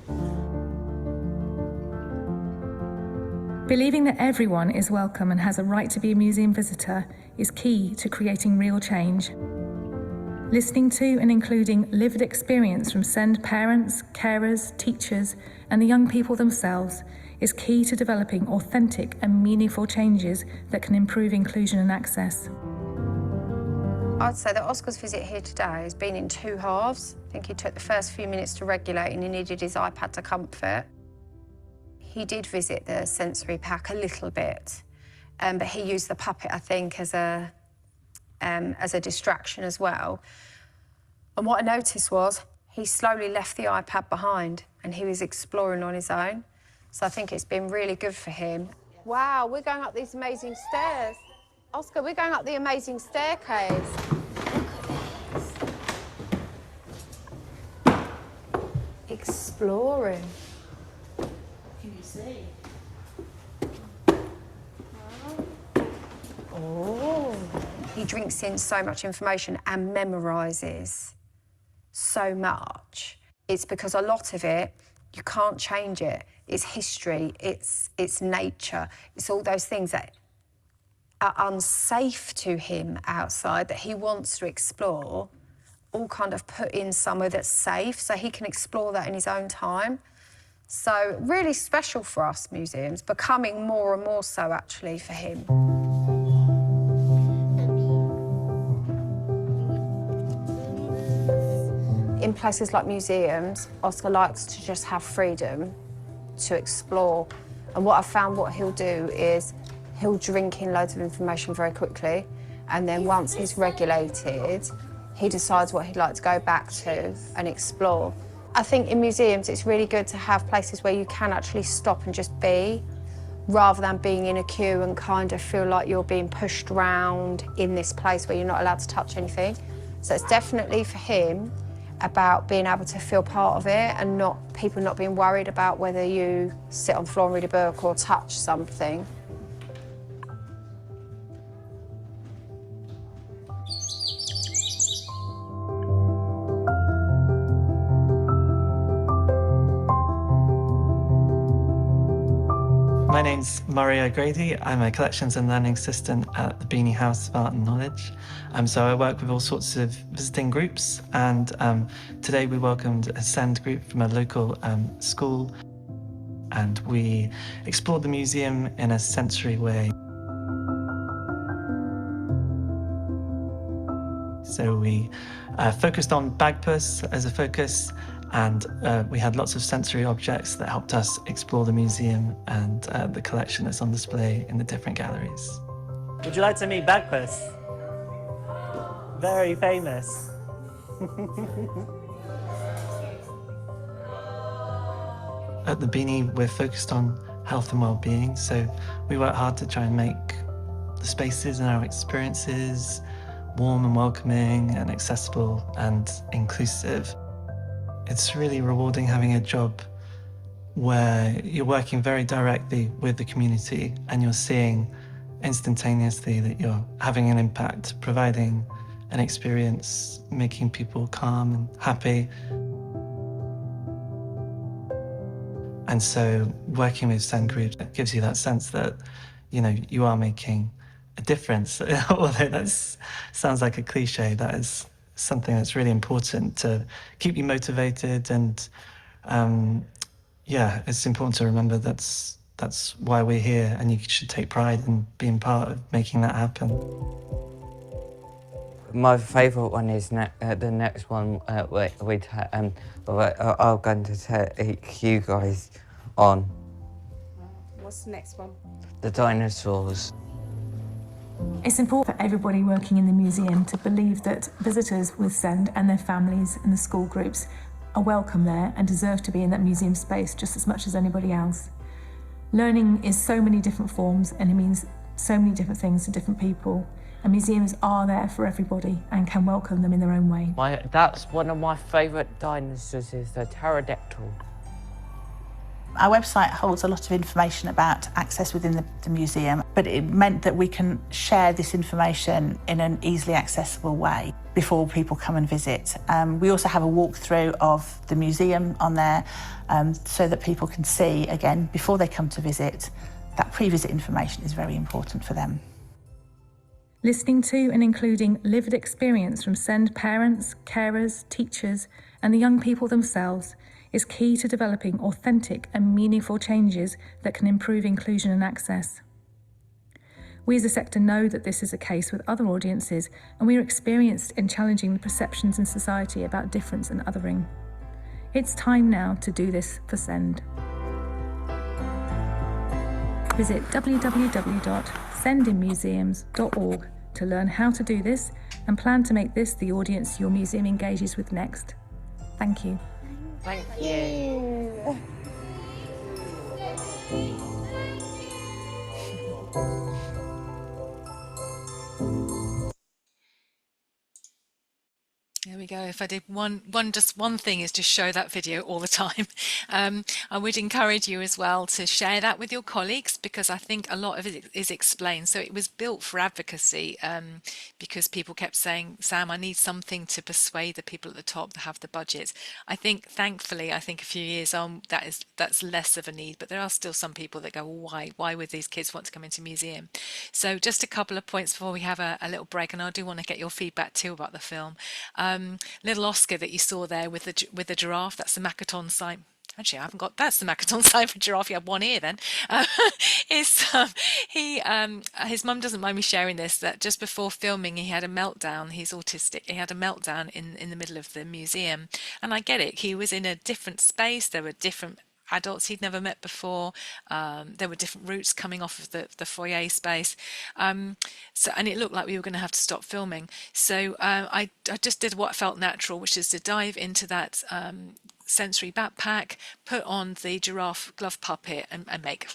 Believing that everyone is welcome and has a right to be a museum visitor is key to creating real change. Listening to and including lived experience from SEND parents, carers, teachers, and the young people themselves is key to developing authentic and meaningful changes that can improve inclusion and access. I'd say that Oscar's visit here today has been in two halves. I think he took the first few minutes to regulate and he needed his iPad to comfort. He did visit the sensory pack a little bit, but he used the puppet, I think, as a distraction as well. And what I noticed was he slowly left the iPad behind and he was exploring on his own. So I think it's been really good for him. Wow, we're going up these amazing stairs. Oscar, we're going up the amazing staircase. Look at this. Exploring. Can you see? Oh. He drinks in so much information and memorises so much. It's because a lot of it, you can't change it. It's history, it's nature, it's all those things that are unsafe to him outside that he wants to explore, all kind of put in somewhere that's safe so he can explore that in his own time. So really special for us museums, becoming more and more so actually for him. In places like museums, Oscar likes to just have freedom to explore. And what I've found what he'll do is he'll drink in loads of information very quickly, and then once he's regulated, he decides what he'd like to go back to and explore. I think in museums it's really good to have places where you can actually stop and just be, rather than being in a queue and kind of feel like you're being pushed around in this place where you're not allowed to touch anything. So it's definitely for him about being able to feel part of it and people not being worried about whether you sit on the floor and read a book or touch something. My name's Murray O'Grady. I'm a Collections and Learning Assistant at the Beanie House of Art and Knowledge. So I work with all sorts of visiting groups, and today we welcomed a SEND group from a local school, and we explored the museum in a sensory way. So we focused on Bagpuss as a focus, and we had lots of sensory objects that helped us explore the museum and the collection that's on display in the different galleries. Would you like to meet Bagpuss? Very famous. At the Beanie, we're focused on health and well-being. So we work hard to try and make the spaces and our experiences warm and welcoming and accessible and inclusive. It's really rewarding having a job where you're working very directly with the community and you're seeing instantaneously that you're having an impact, providing an experience, making people calm and happy. And so working with SEND groups gives you that sense that, you know, you are making a difference. Although that sounds like a cliche, that is something that's really important to keep you motivated. And yeah, it's important to remember that's why we're here, and you should take pride in being part of making that happen. My favourite one is the next one I'm going to take you guys on. What's the next one? The dinosaurs. It's important for everybody working in the museum to believe that visitors with SEND and their families and the school groups are welcome there and deserve to be in that museum space just as much as anybody else. Learning is so many different forms and it means so many different things to different people. And museums are there for everybody and can welcome them in their own way. That's one of my favourite dinosaurs, is the pterodactyl. Our website holds a lot of information about access within the museum, but it meant that we can share this information in an easily accessible way before people come and visit. We also have a walkthrough of the museum on there so that people can see, again, before they come to visit, that pre-visit information is very important for them. Listening to and including lived experience from SEND parents, carers, teachers, and the young people themselves is key to developing authentic and meaningful changes that can improve inclusion and access. We as a sector know that this is the case with other audiences, and we are experienced in challenging the perceptions in society about difference and othering. It's time now to do this for SEND. Visit www.sendinmuseums.org to learn how to do this and plan to make this the audience your museum engages with next. Thank you. Thank you. There we go. If I did one thing is to show that video all the time. I would encourage you as well to share that with your colleagues, because I think a lot of it is explained. So it was built for advocacy because people kept saying, Sam, I need something to persuade the people at the top to have the budgets. I think, thankfully, a few years on, that's less of a need, but there are still some people that go, well, why would these kids want to come into a museum? So just a couple of points before we have a little break, and I do want to get your feedback too about the film. Little Oscar that you saw there with the giraffe, that's the Makaton sign. Actually, I haven't got, that's the Makaton sign for giraffe. You have one ear then. His mum doesn't mind me sharing this, that just before filming he had a meltdown. He's autistic. He had a meltdown in the middle of the museum, and I get it. He was in a different space. There were different adults he'd never met before. There were different routes coming off of the foyer space. And it looked like we were going to have to stop filming. So I just did what felt natural, which is to dive into that sensory backpack, put on the giraffe glove puppet and make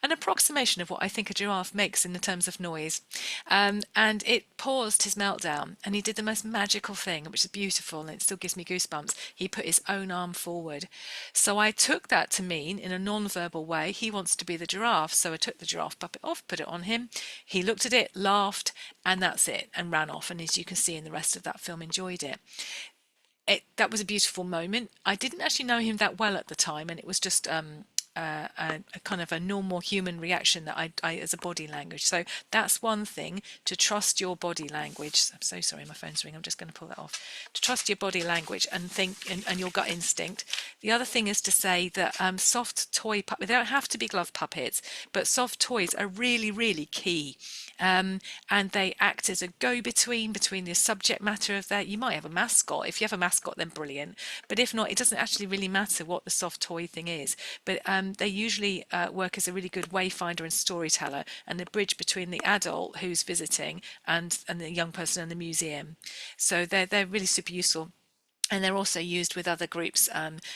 an approximation of what I think a giraffe makes in the terms of noise. And it paused his meltdown, and he did the most magical thing, which is beautiful, and it still gives me goosebumps. He put his own arm forward. So I took that to mean, in a non-verbal way, he wants to be the giraffe. So I took the giraffe puppet off, put it on him. He looked at it, laughed, and that's it, and ran off. And as you can see in the rest of that film, enjoyed it. That was a beautiful moment. I didn't actually know him that well at the time, and it was just a kind of a normal human reaction that I as a body language. So that's one thing, to trust your body language. I'm so sorry, my phone's ringing. I'm just going to pull that off. To trust your body language and think and your gut instinct. The other thing is to say that soft toy puppets, they don't have to be glove puppets, but soft toys are really, really key. And they act as a go-between between the subject matter of that. You might have a mascot. If you have a mascot, then brilliant. But if not, it doesn't actually really matter what the soft toy thing is. But they usually work as a really good wayfinder and storyteller, and a bridge between the adult who's visiting and the young person in the museum. So they're really super useful. And they're also used with other groups,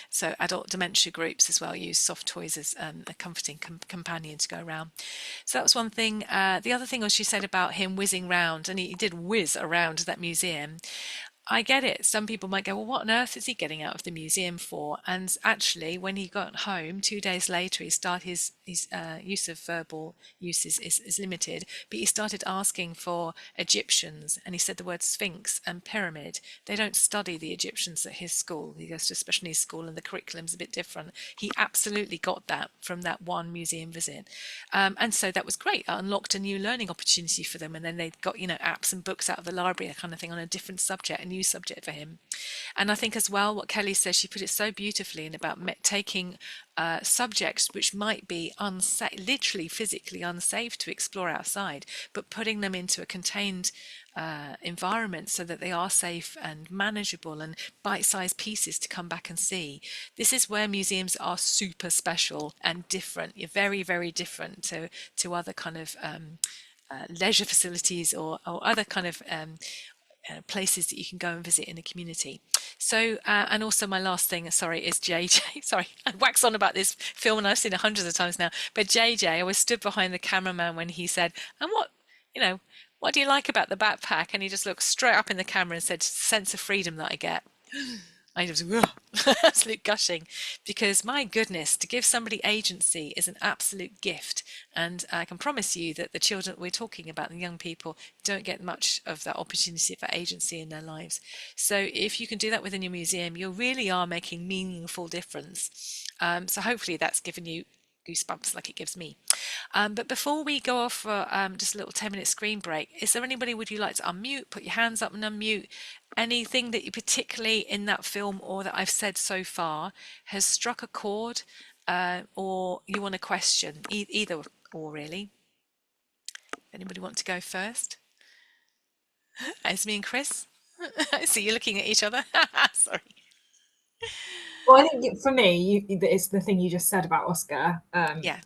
so adult dementia groups as well use soft toys as a comforting companion to go around. So that was one thing. The other thing was she said about him whizzing round, and he did whiz around that museum. I get it. Some people might go, well, what on earth is he getting out of the museum for? And actually, when he got home, 2 days later, he started his use of verbal use is limited, but he started asking for Egyptians, and he said the word Sphinx and pyramid. They don't study the Egyptians at his school. He goes to a special needs school, and the curriculum's a bit different. He absolutely got that from that one museum visit. And so that was great. It unlocked a new learning opportunity for them. And then they got, apps and books out of the library, that kind of thing, on a different subject, a new subject for him. And I think as well, what Kelly says, she put it so beautifully in about taking subjects which might be unsafe, literally physically unsafe to explore outside, but putting them into a contained environment so that they are safe and manageable and bite-sized pieces to come back and see. This is where museums are super special and different. You're very, very different to other kind of leisure facilities or other kind of places that you can go and visit in a community. So, and also my last thing, sorry, is JJ. Sorry, I wax on about this film and I've seen it hundreds of times now. But JJ, I was stood behind the cameraman when he said, and what do you like about the backpack? And he just looked straight up in the camera and said, sense of freedom that I get. I was absolute gushing, because my goodness, to give somebody agency is an absolute gift. And I can promise you that the children we're talking about, the young people, don't get much of that opportunity for agency in their lives. So if you can do that within your museum, you really are making meaningful difference. So hopefully that's given you goosebumps like it gives me. But before we go off for just a little 10-minute screen break, is there anybody would you like to unmute, put your hands up and unmute? Anything that you particularly in that film or that I've said so far has struck a chord, or you want a question? Either or, really. Anybody want to go first? It's me and Chris. I see you looking at each other. Sorry. Well, I think for me, it's the thing you just said about Oscar. Yeah.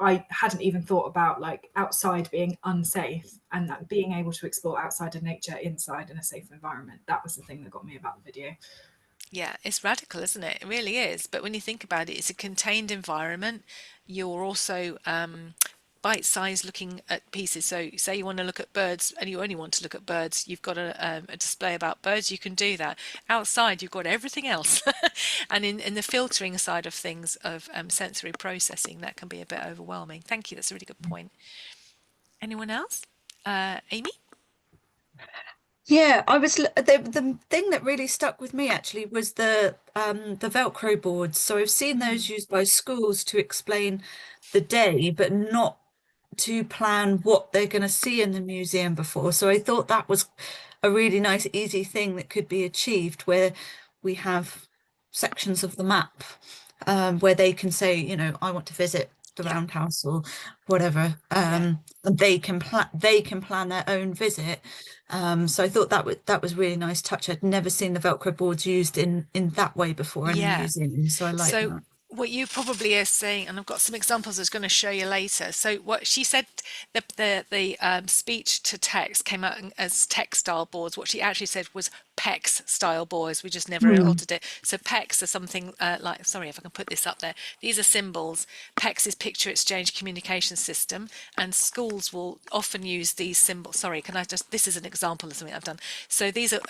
I hadn't even thought about like outside being unsafe, and that being able to explore outside of nature inside in a safe environment. That was the thing that got me about the video. Yeah, it's radical, isn't it? It really is. But when you think about it, it's a contained environment. You're also bite-sized looking at pieces. So say you want to look at birds and you only want to look at birds, you've got a display about birds, you can do that. Outside, you've got everything else. And in the filtering side of things, of sensory processing, that can be a bit overwhelming. Thank you. That's a really good point. Anyone else? Amy? Yeah, I was the thing that really stuck with me actually was the Velcro boards. So I've seen those used by schools to explain the day, but not to plan what they're going to see in the museum before. So I thought that was a really nice, easy thing that could be achieved, where we have sections of the map where they can say, I want to visit the Roundhouse or whatever, and they can plan their own visit. So I thought that was really nice touch. I'd never seen the Velcro boards used in that way before in the museum, so I like that. What you probably are saying, and I've got some examples I was going to show you later. So what she said, the speech to text came out as textile boards. What she actually said was PEX style boards. We just never altered it. So PEX are something like, sorry if I can put this up there. These are symbols. PEX is Picture Exchange Communication System, and schools will often use these symbols. Sorry, can I just? This is an example of something I've done. So these are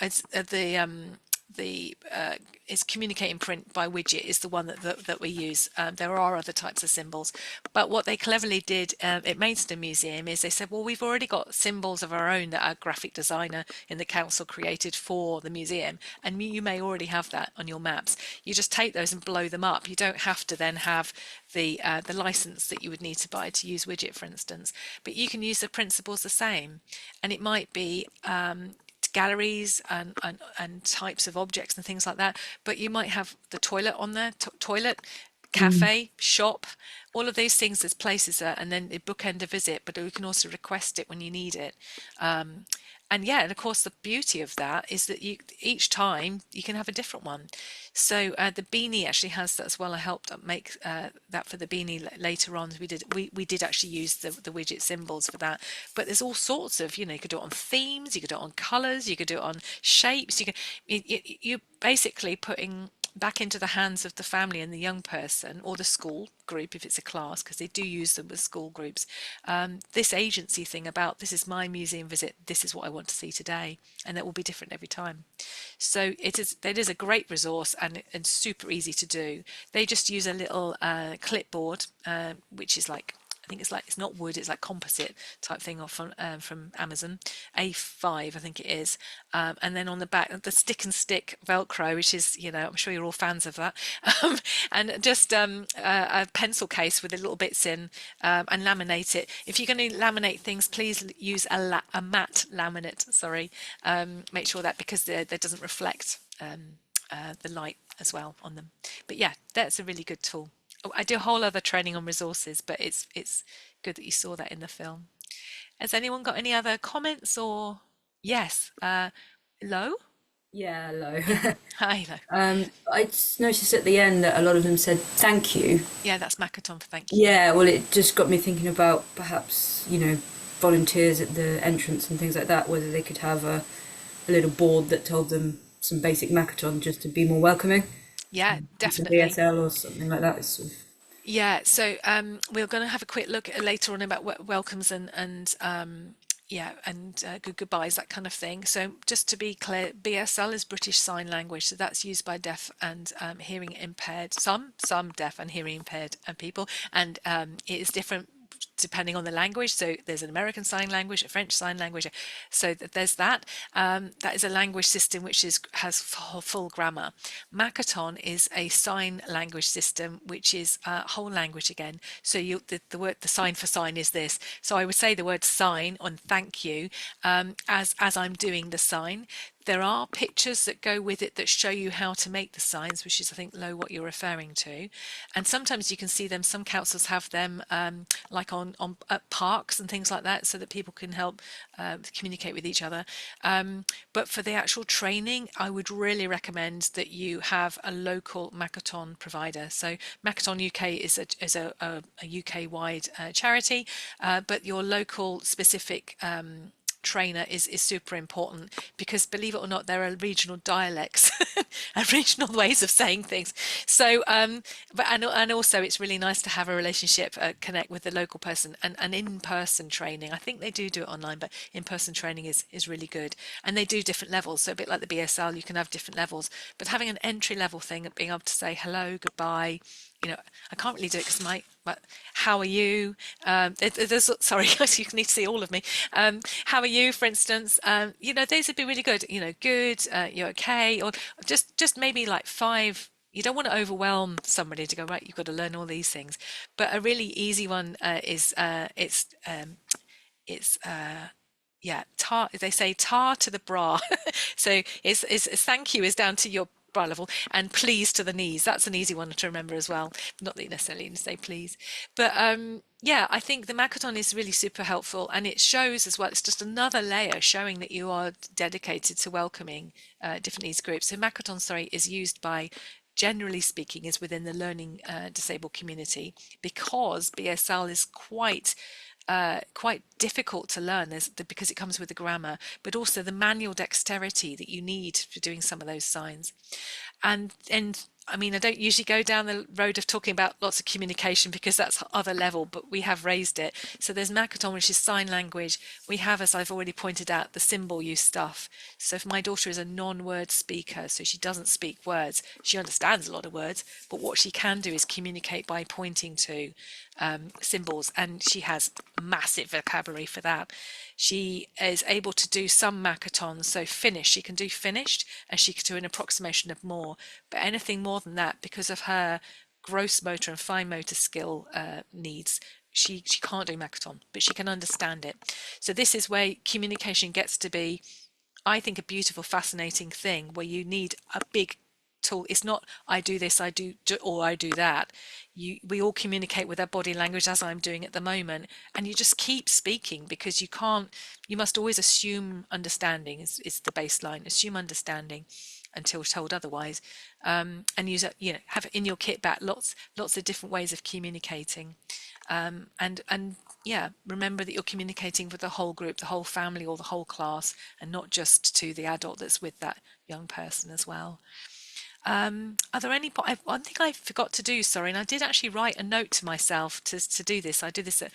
is communicating print by widget is the one that we use. There are other types of symbols, but what they cleverly did at Maidstone Museum is they said, well, we've already got symbols of our own that our graphic designer in the council created for the museum, and you may already have that on your maps. You just take those and blow them up. You don't have to then have the license that you would need to buy to use widget, for instance, but you can use the principles the same, and it might be galleries and types of objects and things like that, but you might have the toilet on there, toilet, cafe, shop, all of these things. There's places there, and then they bookend a visit, but you can also request it when you need it. And yeah, and of course the beauty of that is that each time you can have a different one. So the beanie actually has that as well. I helped make that for the beanie later on. We did actually use the widget symbols for that. But there's all sorts of, you could do it on themes, you could do it on colors, you could do it on shapes. You're basically putting back into the hands of the family and the young person, or the school group if it's a class, because they do use them with school groups, this agency thing about, this is my museum visit, this is what I want to see today, and that will be different every time. So it is a great resource, and super easy to do. They just use a little clipboard, which is like, I think it's not wood, it's like composite type thing off from Amazon, A5 I think it is, and then on the back the stick and stick Velcro, which is, I'm sure you're all fans of that, and just a pencil case with the little bits in, and laminate it. If you're going to laminate things, please use a matte laminate, sorry, make sure that, because that doesn't reflect the light as well on them. But yeah, that's a really good tool. I do a whole other training on resources, but it's good that you saw that in the film. Has anyone got any other comments or? Yes, Lo? Yeah, hello. Hi, Lo. I just noticed at the end that a lot of them said thank you. Yeah, that's Makaton for thank you. Yeah, well, it just got me thinking about perhaps, volunteers at the entrance and things like that, whether they could have a little board that told them some basic Makaton just to be more welcoming. Yeah, definitely. BSL or something like that. Yeah, so we're going to have a quick look later on about welcomes and good goodbyes, that kind of thing. So just to be clear, BSL is British Sign Language, so that's used by deaf and hearing impaired, some deaf and hearing impaired people, and it is different depending on the language. So there's an American Sign Language, a French Sign Language, so there's that. That is a language system which has full grammar. Makaton is a sign language system which is whole language again. So the sign for sign is this. So I would say the word sign on thank you as I'm doing the sign. There are pictures that go with it that show you how to make the signs, which is, I think, Lo, what you're referring to. And sometimes you can see them, some councils have them like on at parks and things like that, so that people can help communicate with each other. But for the actual training, I would really recommend that you have a local Makaton provider. So Makaton UK is a UK-wide charity, but your local specific trainer is super important, because believe it or not, there are regional dialects and regional ways of saying things. So and also it's really nice to have a relationship, connect with the local person, and in-person training. I think they do it online, but in-person training is really good, and they do different levels. So a bit like the BSL, you can have different levels, but having an entry level thing and being able to say hello, goodbye, I can't really do it because but how are you? Sorry, you need to see all of me. How are you, for instance? Those would be really good. Good, you're okay, or just maybe like 5. You don't want to overwhelm somebody to go, right, you've got to learn all these things. But a really easy one is tar. They say tar to the bra. So it's thank you is down to your bra level, and please to the knees. That's an easy one to remember as well. Not that you necessarily need to say please, but yeah, I think the Makaton is really super helpful, and it shows as well, it's just another layer showing that you are dedicated to welcoming different needs groups. So Makaton, is used by, generally speaking, is within the learning disabled community, because BSL is quite difficult to learn, because it comes with the grammar, but also the manual dexterity that you need for doing some of those signs. And I mean, I don't usually go down the road of talking about lots of communication, because that's other level, but we have raised it. So there's Makaton, which is sign language. We have, as I've already pointed out, the symbol use stuff. So if my daughter is a non-word speaker, so she doesn't speak words, she understands a lot of words, but what she can do is communicate by pointing to symbols, and she has massive vocabulary for that. She is able to do some Makaton, so finished, she can do finished, and she can do an approximation of more, but anything more than that, because of her gross motor and fine motor skill needs, she can't do Makaton, but she can understand it. So this is where communication gets to be, I think, a beautiful, fascinating thing, where you need a big tool. It's not I do this, or I do that. We all communicate with our body language, as I'm doing at the moment, and you just keep speaking, because you must always assume understanding is the baseline. Assume understanding until told otherwise, and use it, have in your kit bag lots of different ways of communicating, and yeah, remember that you're communicating with the whole group, the whole family, or the whole class, and not just to the adult that's with that young person as well. Are there any one thing I forgot to do, sorry, and I did actually write a note to myself to do this. I do this at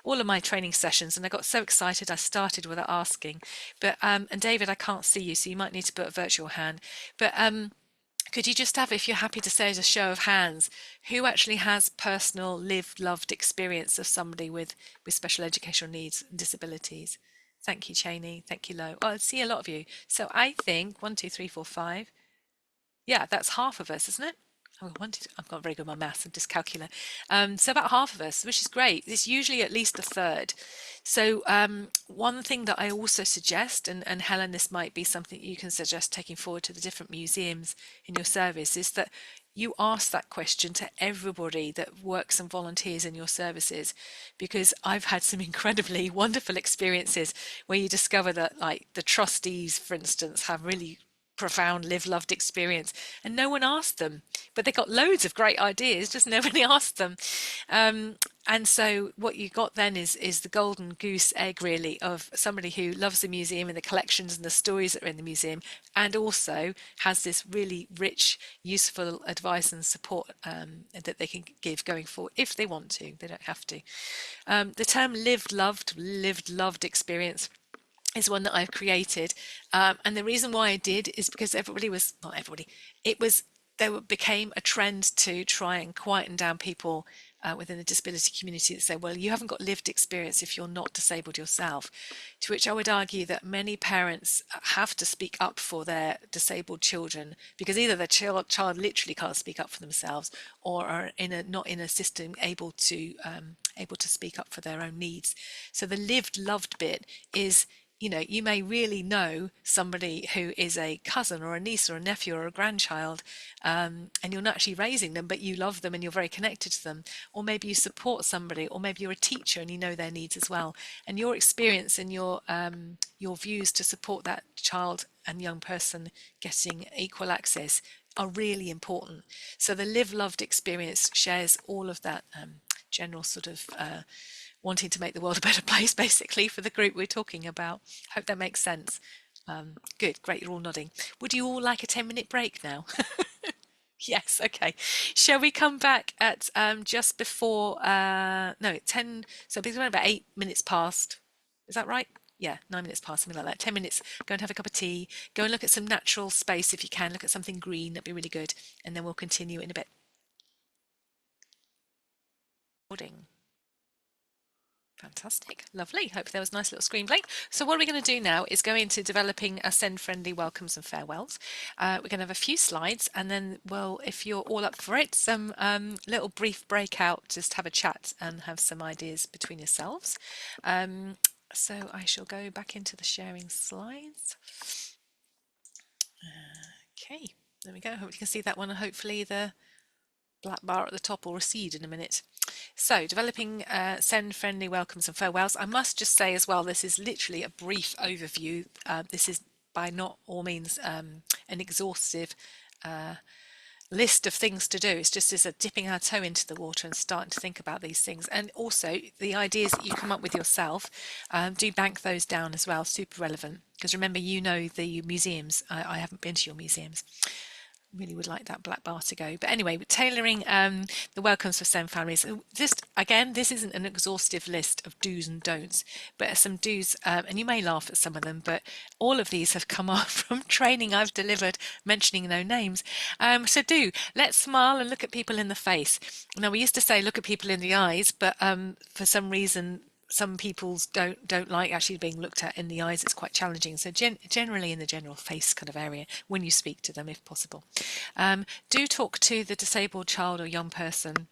all of my training sessions, and I got so excited I started without asking. But and David, I can't see you, so you might need to put a virtual hand. But could you just have, if you're happy to say as a show of hands, who actually has personal lived, loved experience of somebody with special educational needs and disabilities? Thank you, Cheney. Thank you, Lo. Oh, I see a lot of you. So I think 1, 2, 3, 4, 5. Yeah, that's half of us, isn't it? Oh, I've got very good at my maths and dyscalculia. So about half of us, which is great. It's usually at least a third. So one thing that I also suggest, and Helen, this might be something you can suggest taking forward to the different museums in your service, is that you ask that question to everybody that works and volunteers in your services, because I've had some incredibly wonderful experiences where you discover that, like, the trustees, for instance, have really profound lived experience, and no one asked them, but they got loads of great ideas, just nobody asked them. And so what you got then is the golden goose egg, really, of somebody who loves the museum and the collections and the stories that are in the museum, and also has this really rich, useful advice and support that they can give going forward if they want to. They don't have to. The term lived loved experience is one that I've created, and the reason why I did is because there became a trend to try and quieten down people within the disability community that say, well, you haven't got lived experience if you're not disabled yourself, to which I would argue that many parents have to speak up for their disabled children, because either their child literally can't speak up for themselves, or are not in a system able to speak up for their own needs. So the lived loved bit is, you may really know somebody who is a cousin or a niece or a nephew or a grandchild, and you're not actually raising them, but you love them and you're very connected to them. Or maybe you support somebody, or maybe you're a teacher and you know their needs as well. And your experience and your views to support that child and young person getting equal access are really important. So the lived loved experience shares all of that general sort of wanting to make the world a better place, basically, for the group we're talking about. Hope that makes sense. Good, great, you're all nodding. Would you all like a 10-minute break now? Yes, okay. Shall we come back at just before, 10, so it's about 8 minutes past. Is that right? Yeah, 9 minutes past, something like that. 10 minutes, go and have a cup of tea, go and look at some natural space if you can, look at something green, that'd be really good. And then we'll continue in a bit. Fantastic, lovely. Hope there was a nice little screen blank. So what we're going to do now is go into developing a SEND-friendly welcomes and farewells. We're going to have a few slides, and then, well, if you're all up for it, some little brief breakout, just have a chat and have some ideas between yourselves. So I shall go back into the sharing slides. Okay, there we go. Hope you can see that one, and hopefully the black bar at the top will recede in a minute. So developing SEND-friendly welcomes and farewells. I must just say as well, this is literally a brief overview. This is by not all means an exhaustive list of things to do. It's just as a dipping our toe into the water and starting to think about these things. And also the ideas that you come up with yourself, do bank those down as well, super relevant. Because remember, you know the museums. I haven't been to your museums. Really would like that black bar to go. But anyway, tailoring the welcomes for SEND families. Just again, this isn't an exhaustive list of do's and don'ts, but some do's, and you may laugh at some of them, but all of these have come up from training I've delivered, mentioning no names. So let's smile and look at people in the face. Now, we used to say look at people in the eyes, but for some reason some people don't like actually being looked at in the eyes. It's quite challenging. So generally in the general face kind of area when you speak to them, if possible. Do talk to the disabled child or young person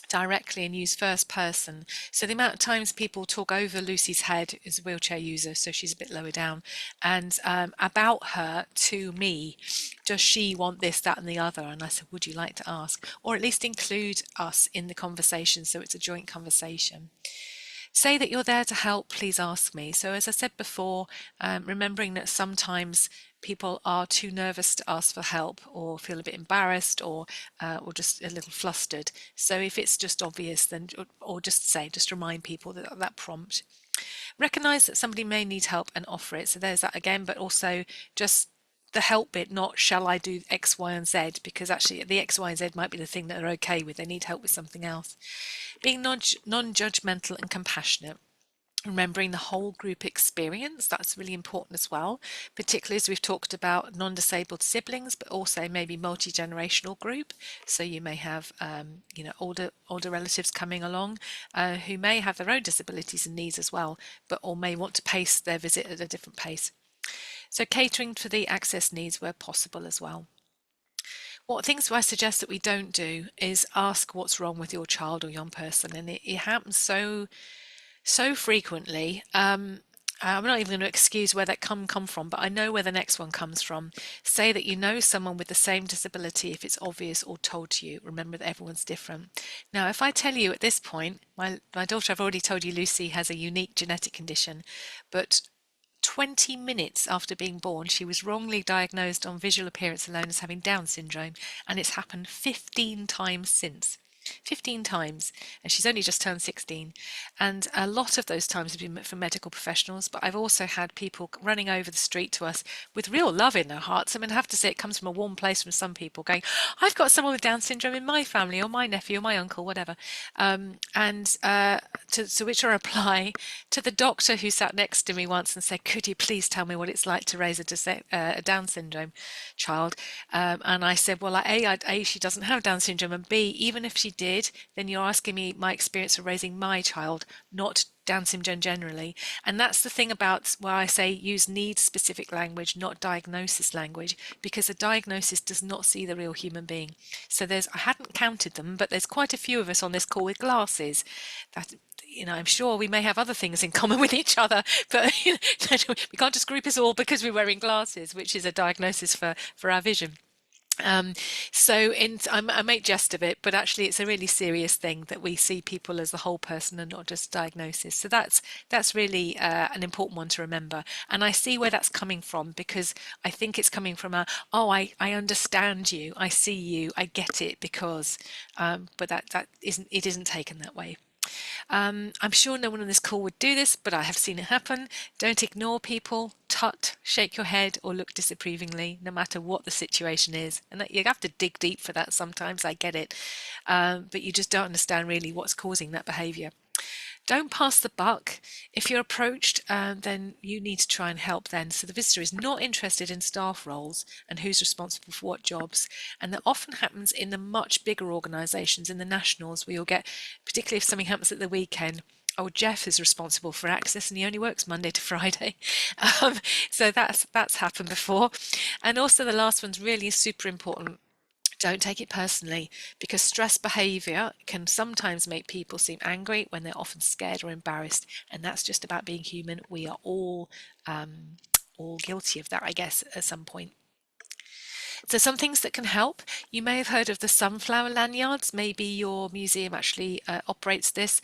directly and use first person. So the amount of times people talk over Lucy's head, is a wheelchair user, so she's a bit lower down, and about her to me, does she want this, that and the other? And I said, would you like to ask, or at least include us in the conversation so it's a joint conversation. Say that you're there to help, please ask me. So as I said before, remembering that sometimes people are too nervous to ask for help or feel a bit embarrassed or just a little flustered. So if it's just obvious, then, or just remind people that prompt. Recognize that somebody may need help and offer it. So there's that again, but also just the help bit, not shall I do X, Y, and Z, because actually the X, Y, and Z might be the thing that they're okay with. They need help with something else. Being non-judgmental and compassionate. Remembering the whole group experience, that's really important as well, particularly as we've talked about non-disabled siblings, but also maybe multi-generational group. So you may have older relatives coming along who may have their own disabilities and needs as well, but or may want to pace their visit at a different pace. So catering for the access needs where possible as well. What things do I suggest that we don't do is ask what's wrong with your child or young person, and it happens so frequently. I'm not even going to excuse where that come from, but I know where the next one comes from. Say that you know someone with the same disability if it's obvious or told to you. Remember that everyone's different. Now, if I tell you at this point, my daughter, I've already told you, Lucy has a unique genetic condition, but 20 minutes after being born, she was wrongly diagnosed on visual appearance alone as having Down syndrome, and it's happened 15 times since. 15 times, and she's only just turned 16, and a lot of those times have been from medical professionals, but I've also had people running over the street to us with real love in their hearts. I mean, I have to say it comes from a warm place from some people going, I've got someone with Down syndrome in my family, or my nephew or my uncle, whatever, to which I reply to the doctor who sat next to me once and said, could you please tell me what it's like to raise a Down syndrome child? And I said, well, A, she doesn't have Down syndrome, and B, even if she did, then you're asking me my experience of raising my child, not Down syndrome generally. And that's the thing about where I say use needs-specific language, not diagnosis language, because a diagnosis does not see the real human being. So I hadn't counted them, but there's quite a few of us on this call with glasses. That, I'm sure we may have other things in common with each other, but we can't just group us all because we're wearing glasses, which is a diagnosis for our vision. I make jest of it, but actually it's a really serious thing that we see people as the whole person and not just diagnosis. So that's really an important one to remember. And I see where that's coming from, because I think it's coming from I understand you, I see you, I get it, because but that isn't taken that way. I'm sure no one on this call would do this, but I have seen it happen. Don't ignore people, tut, shake your head, or look disapprovingly, no matter what the situation is. And you have to dig deep for that sometimes, I get it, but you just don't understand really what's causing that behaviour. Don't pass the buck. If you're approached, then you need to try and help then. So the visitor is not interested in staff roles and who's responsible for what jobs. And that often happens in the much bigger organisations, in the nationals, where you'll get, particularly if something happens at the weekend, oh, Jeff is responsible for access and he only works Monday to Friday. So that's happened before. And also the last one's really super important. Don't take it personally, because stress behaviour can sometimes make people seem angry when they're often scared or embarrassed, and that's just about being human. We are all guilty of that, I guess, at some point. So some things that can help. You may have heard of the sunflower lanyards. Maybe your museum actually operates this,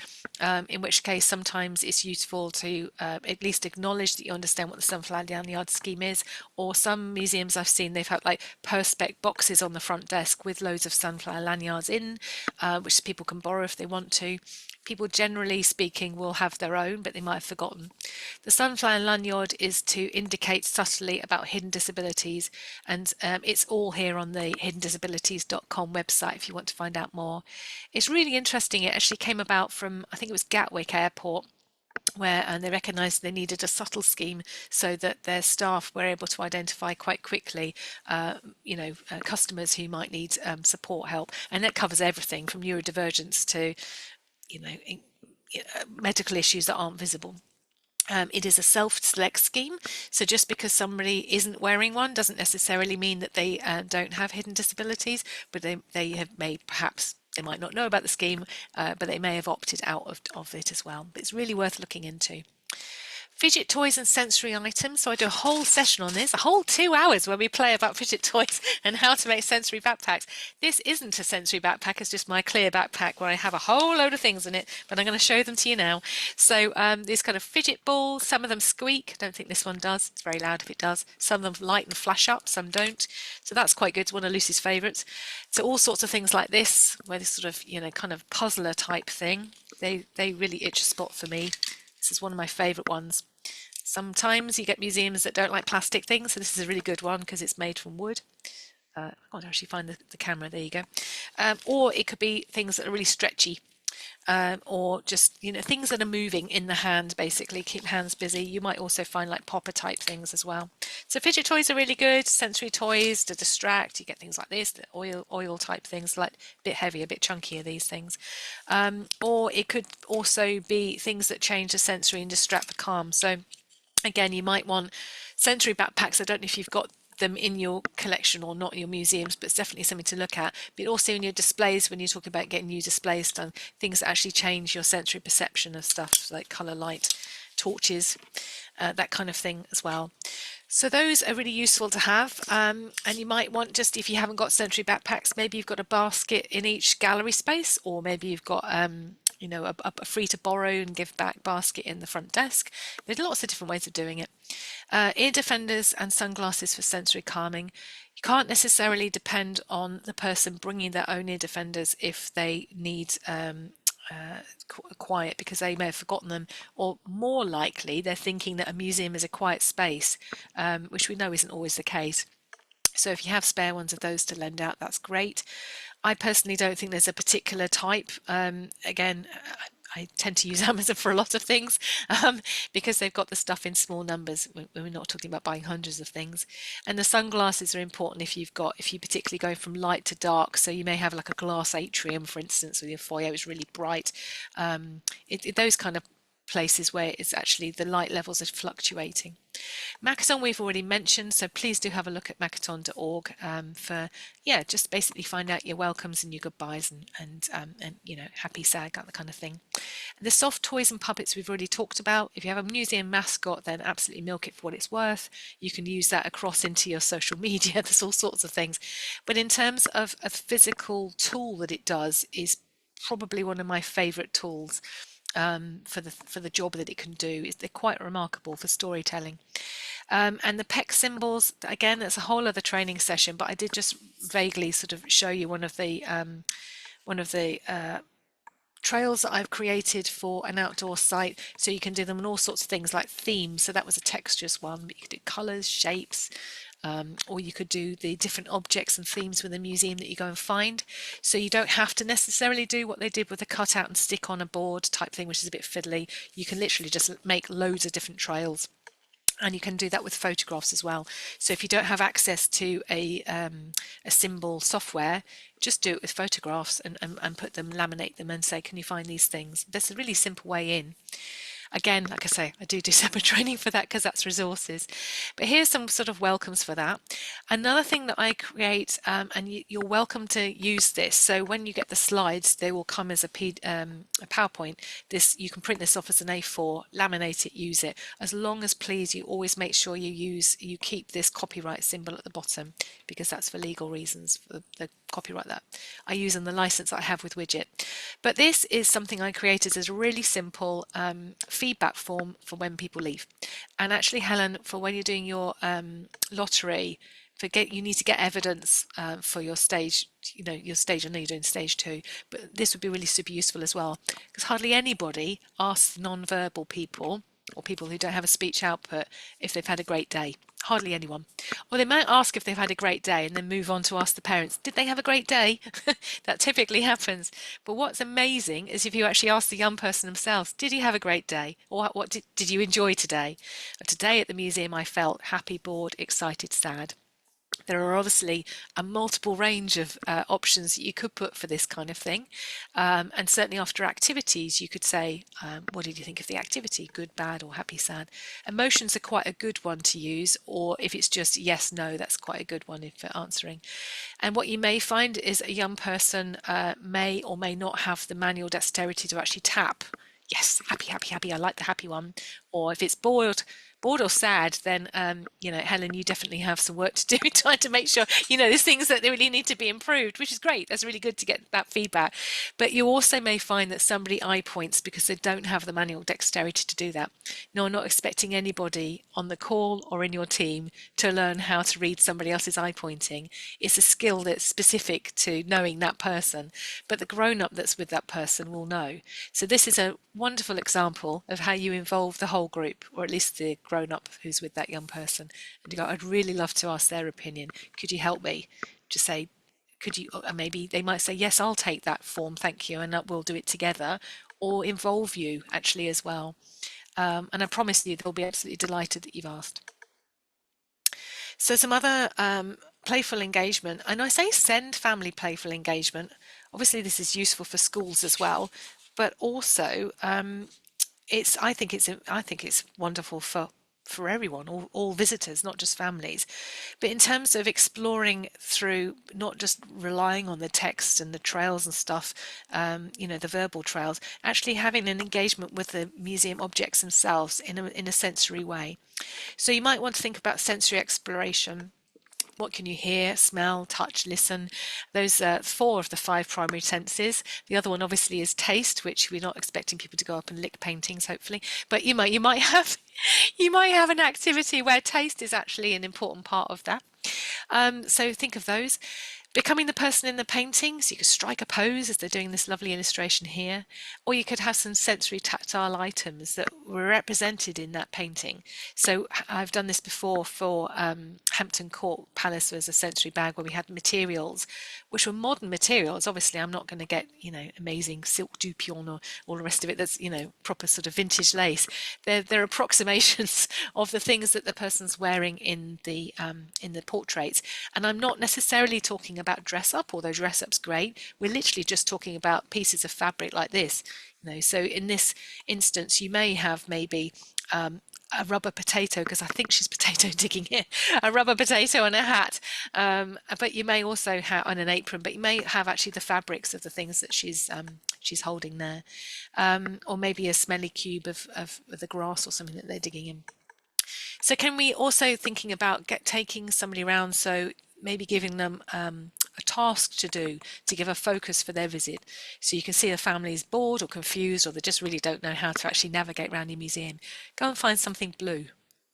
in which case sometimes it's useful to at least acknowledge that you understand what the sunflower lanyard scheme is. Or some museums I've seen, they've had like Perspex boxes on the front desk with loads of sunflower lanyards in, which people can borrow if they want to. People, generally speaking, will have their own, but they might have forgotten. The sunflower lanyard is to indicate subtly about hidden disabilities, and it's all here on the hiddendisabilities.com website if you want to find out more. It's really interesting. It actually came about from, I think it was Gatwick Airport, where they recognised they needed a subtle scheme so that their staff were able to identify quite quickly, customers who might need support help, and that covers everything from neurodivergence to medical issues that aren't visible. It is a self-select scheme, so just because somebody isn't wearing one doesn't necessarily mean that they don't have hidden disabilities, but they may perhaps They might not know about the scheme, but they may have opted out of it as well. But it's really worth looking into. Fidget toys and sensory items. So I do a whole session on this, a whole 2 hours where we play about fidget toys and how to make sensory backpacks. This isn't a sensory backpack, it's just my clear backpack where I have a whole load of things in it, but I'm going to show them to you now. So these kind of fidget balls, some of them squeak. I don't think this one does. It's very loud if it does. Some of them light and flash up, some don't. So that's quite good. It's one of Lucy's favourites. So all sorts of things like this, where this sort of, kind of puzzler type thing, they really itch a spot for me. This is one of my favourite ones. Sometimes you get museums that don't like plastic things, so this is a really good one because it's made from wood. I can't actually find the camera, there you go. Or it could be things that are really stretchy, or just things that are moving in the hand, basically keep hands busy. You might also find like popper type things as well. So fidget toys are really good. Sensory toys to distract, you get things like this, the oil type things, like a bit heavier, a bit chunkier, these things. Or it could also be things that change the sensory and distract the calm. So again, you might want sensory backpacks. I don't know if you've got them in your collection or not in your museums, but it's definitely something to look at. But also in your displays, when you talk about getting new displays done, things that actually change your sensory perception of stuff like colour, light, torches, that kind of thing as well. So those are really useful to have, and you might want, just if you haven't got sensory backpacks, maybe you've got a basket in each gallery space, or maybe you've got a free to borrow and give back basket in the front desk. There's lots of different ways of doing it. Ear defenders and sunglasses for sensory calming. You can't necessarily depend on the person bringing their own ear defenders if they need quiet, because they may have forgotten them, or more likely they're thinking that a museum is a quiet space, which we know isn't always the case. So if you have spare ones of those to lend out, that's great. I personally don't think there's a particular type. Again, I tend to use Amazon for a lot of things because they've got the stuff in small numbers when we're not talking about buying hundreds of things. And the sunglasses are important if you particularly go from light to dark. So you may have like a glass atrium, for instance, with your foyer is really bright. Those kind of places where it's actually the light levels are fluctuating. Makaton we've already mentioned, so please do have a look at makaton.org for just basically find out your welcomes and your goodbyes and happy, sad, that kind of thing. And the soft toys and puppets we've already talked about. If you have a museum mascot, then absolutely milk it for what it's worth. You can use that across into your social media. There's all sorts of things, but in terms of a physical tool that it does, is probably one of my favorite tools for the job that it can do. They're quite remarkable for storytelling. And the PEC symbols, again, that's a whole other training session, but I did just vaguely sort of show you one of the trails that I've created for an outdoor site, so you can do them in all sorts of things like themes. So that was a textures one, but you could do colours, shapes, or you could do the different objects and themes within the museum that you go and find. So you don't have to necessarily do what they did with a cutout and stick on a board type thing, which is a bit fiddly. You can literally just make loads of different trails. And you can do that with photographs as well. So if you don't have access to a symbol software, just do it with photographs and put them, laminate them and say, can you find these things? That's a really simple way in. Again, like I say, I do separate training for that because that's resources. But here's some sort of welcomes for that. Another thing that I create, and you're welcome to use this. So when you get the slides, they will come as a PowerPoint. You can print this off as an A4, laminate it, use it. As long as, please, you always make sure you keep this copyright symbol at the bottom, because that's for legal reasons, for the copyright that I use in the license that I have with Widget. But this is something I created as a really simple feedback form for when people leave. And actually, Helen, for when you're doing your lottery, you need to get evidence for your stage. Your stage. I know you're doing stage 2, but this would be really super useful as well, because hardly anybody asks non-verbal people or people who don't have a speech output if they've had a great day. Hardly anyone. Or they might ask if they've had a great day and then move on to ask the parents, did they have a great day? That typically happens. But what's amazing is if you actually ask the young person themselves, did you have a great day? Or what did you enjoy today? And today at the museum I felt happy, bored, excited, sad. There are obviously a multiple range of options that you could put for this kind of thing. And certainly after activities, you could say, what did you think of the activity? Good, bad, or happy, sad? Emotions are quite a good one to use, or if it's just yes, no, that's quite a good one for answering. And what you may find is a young person may or may not have the manual dexterity to actually tap. Yes, happy, happy, happy. I like the happy one. Or if it's bored or sad, then you know, Helen, you definitely have some work to do trying to make sure, you know, there's things that they really need to be improved, which is great. That's really good to get that feedback. But you also may find that somebody eye points because they don't have the manual dexterity to do that. No, I'm not expecting anybody on the call or in your team to learn how to read somebody else's eye pointing. It's a skill that's specific to knowing that person, but the grown-up that's with that person will know. So this is a wonderful example of how you involve the whole group, or at least the grown-up who's with that young person, and you go, I'd really love to ask their opinion. Could you help me? Just say, could you, maybe they might say, yes, I'll take that form, thank you, and we'll do it together, or involve you actually as well. And I promise you they'll be absolutely delighted that you've asked. So some other playful engagement, and I say send family playful engagement. Obviously this is useful for schools as well, but also I think it's wonderful for everyone, all visitors, not just families. But in terms of exploring through, not just relying on the text and the trails and stuff, you know, the verbal trails, actually having an engagement with the museum objects themselves in a sensory way. So you might want to think about sensory exploration. What can you hear, smell, touch, listen? Those are 4 of the 5 primary senses. The other one obviously is taste, which we're not expecting people to go up and lick paintings, hopefully. But you might have an activity where taste is actually an important part of that. So think of those. Becoming the person in the painting, so you could strike a pose as they're doing this lovely illustration here, or you could have some sensory tactile items that were represented in that painting. So I've done this before for Hampton Court Palace. Was a sensory bag where we had materials, which were modern materials. Obviously, I'm not going to get, you know, amazing silk dupion or all the rest of it. That's, you know, proper sort of vintage lace. They're approximations of the things that the person's wearing in the portraits, and I'm not necessarily talking about dress up, although dress up's great. We're literally just talking about pieces of fabric like this, you know. So in this instance, you may have maybe a rubber potato, because I think she's potato digging here, a rubber potato and a hat, but you may also have on an apron, but you may have actually the fabrics of the things that she's holding there, or maybe a smelly cube of the grass or something that they're digging in. So can we also thinking about taking somebody around, so maybe giving them a task to do to give a focus for their visit. So you can see a family is bored or confused, or they just really don't know how to actually navigate around your museum. Go and find something blue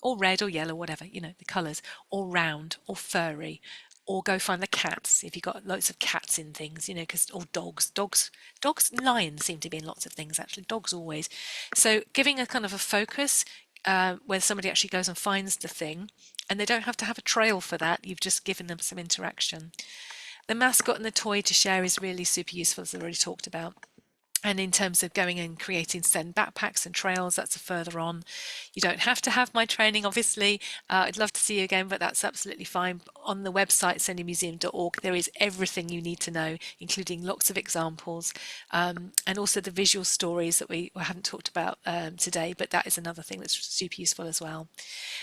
or red or yellow, whatever, you know, the colours, or round or furry, or go find the cats if you've got lots of cats in things, you know, because, or dogs, lions seem to be in lots of things actually, dogs always. So giving a kind of a focus where somebody actually goes and finds the thing, and they don't have to have a trail for that. You've just given them some interaction. The mascot and the toy to share is really super useful, as I've already talked about. And in terms of going and creating send backpacks and trails, that's a further on. You don't have to have my training, obviously. I'd love to see you again, but that's absolutely fine. On the website, sendymuseum.org, there is everything you need to know, including lots of examples, and also the visual stories that we haven't talked about today, but that is another thing that's super useful as well.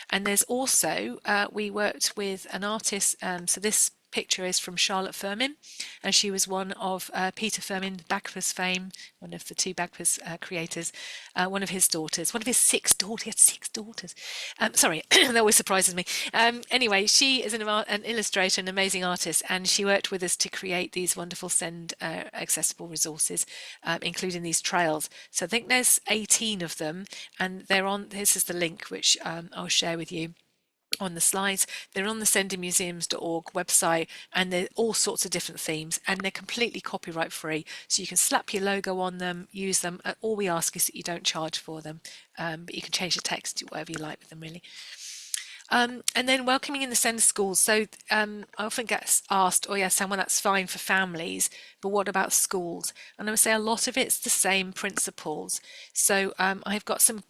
And there's also, we worked with an artist, so this picture is from Charlotte Firmin, and she was one of Peter Firmin, Bagpuss fame, one of the 2 Bagpuss creators, one of his daughters, one of his 6 daughters. He had 6 daughters. Sorry, that always surprises me. Anyway, she is an illustrator, an amazing artist, and she worked with us to create these wonderful send accessible resources, including these trails. So I think there's 18 of them, and they're on, this is the link which I'll share with you on the slides. They're on the sendymuseums.org website, and they're all sorts of different themes, and they're completely copyright free, so you can slap your logo on them, use them. All we ask is that you don't charge for them, but you can change the text to whatever you like with them, really. And then welcoming in the send schools. So I often get asked, oh yeah, Sam, well, that's fine for families, but what about schools? And I would say a lot of it's the same principles. So I've got some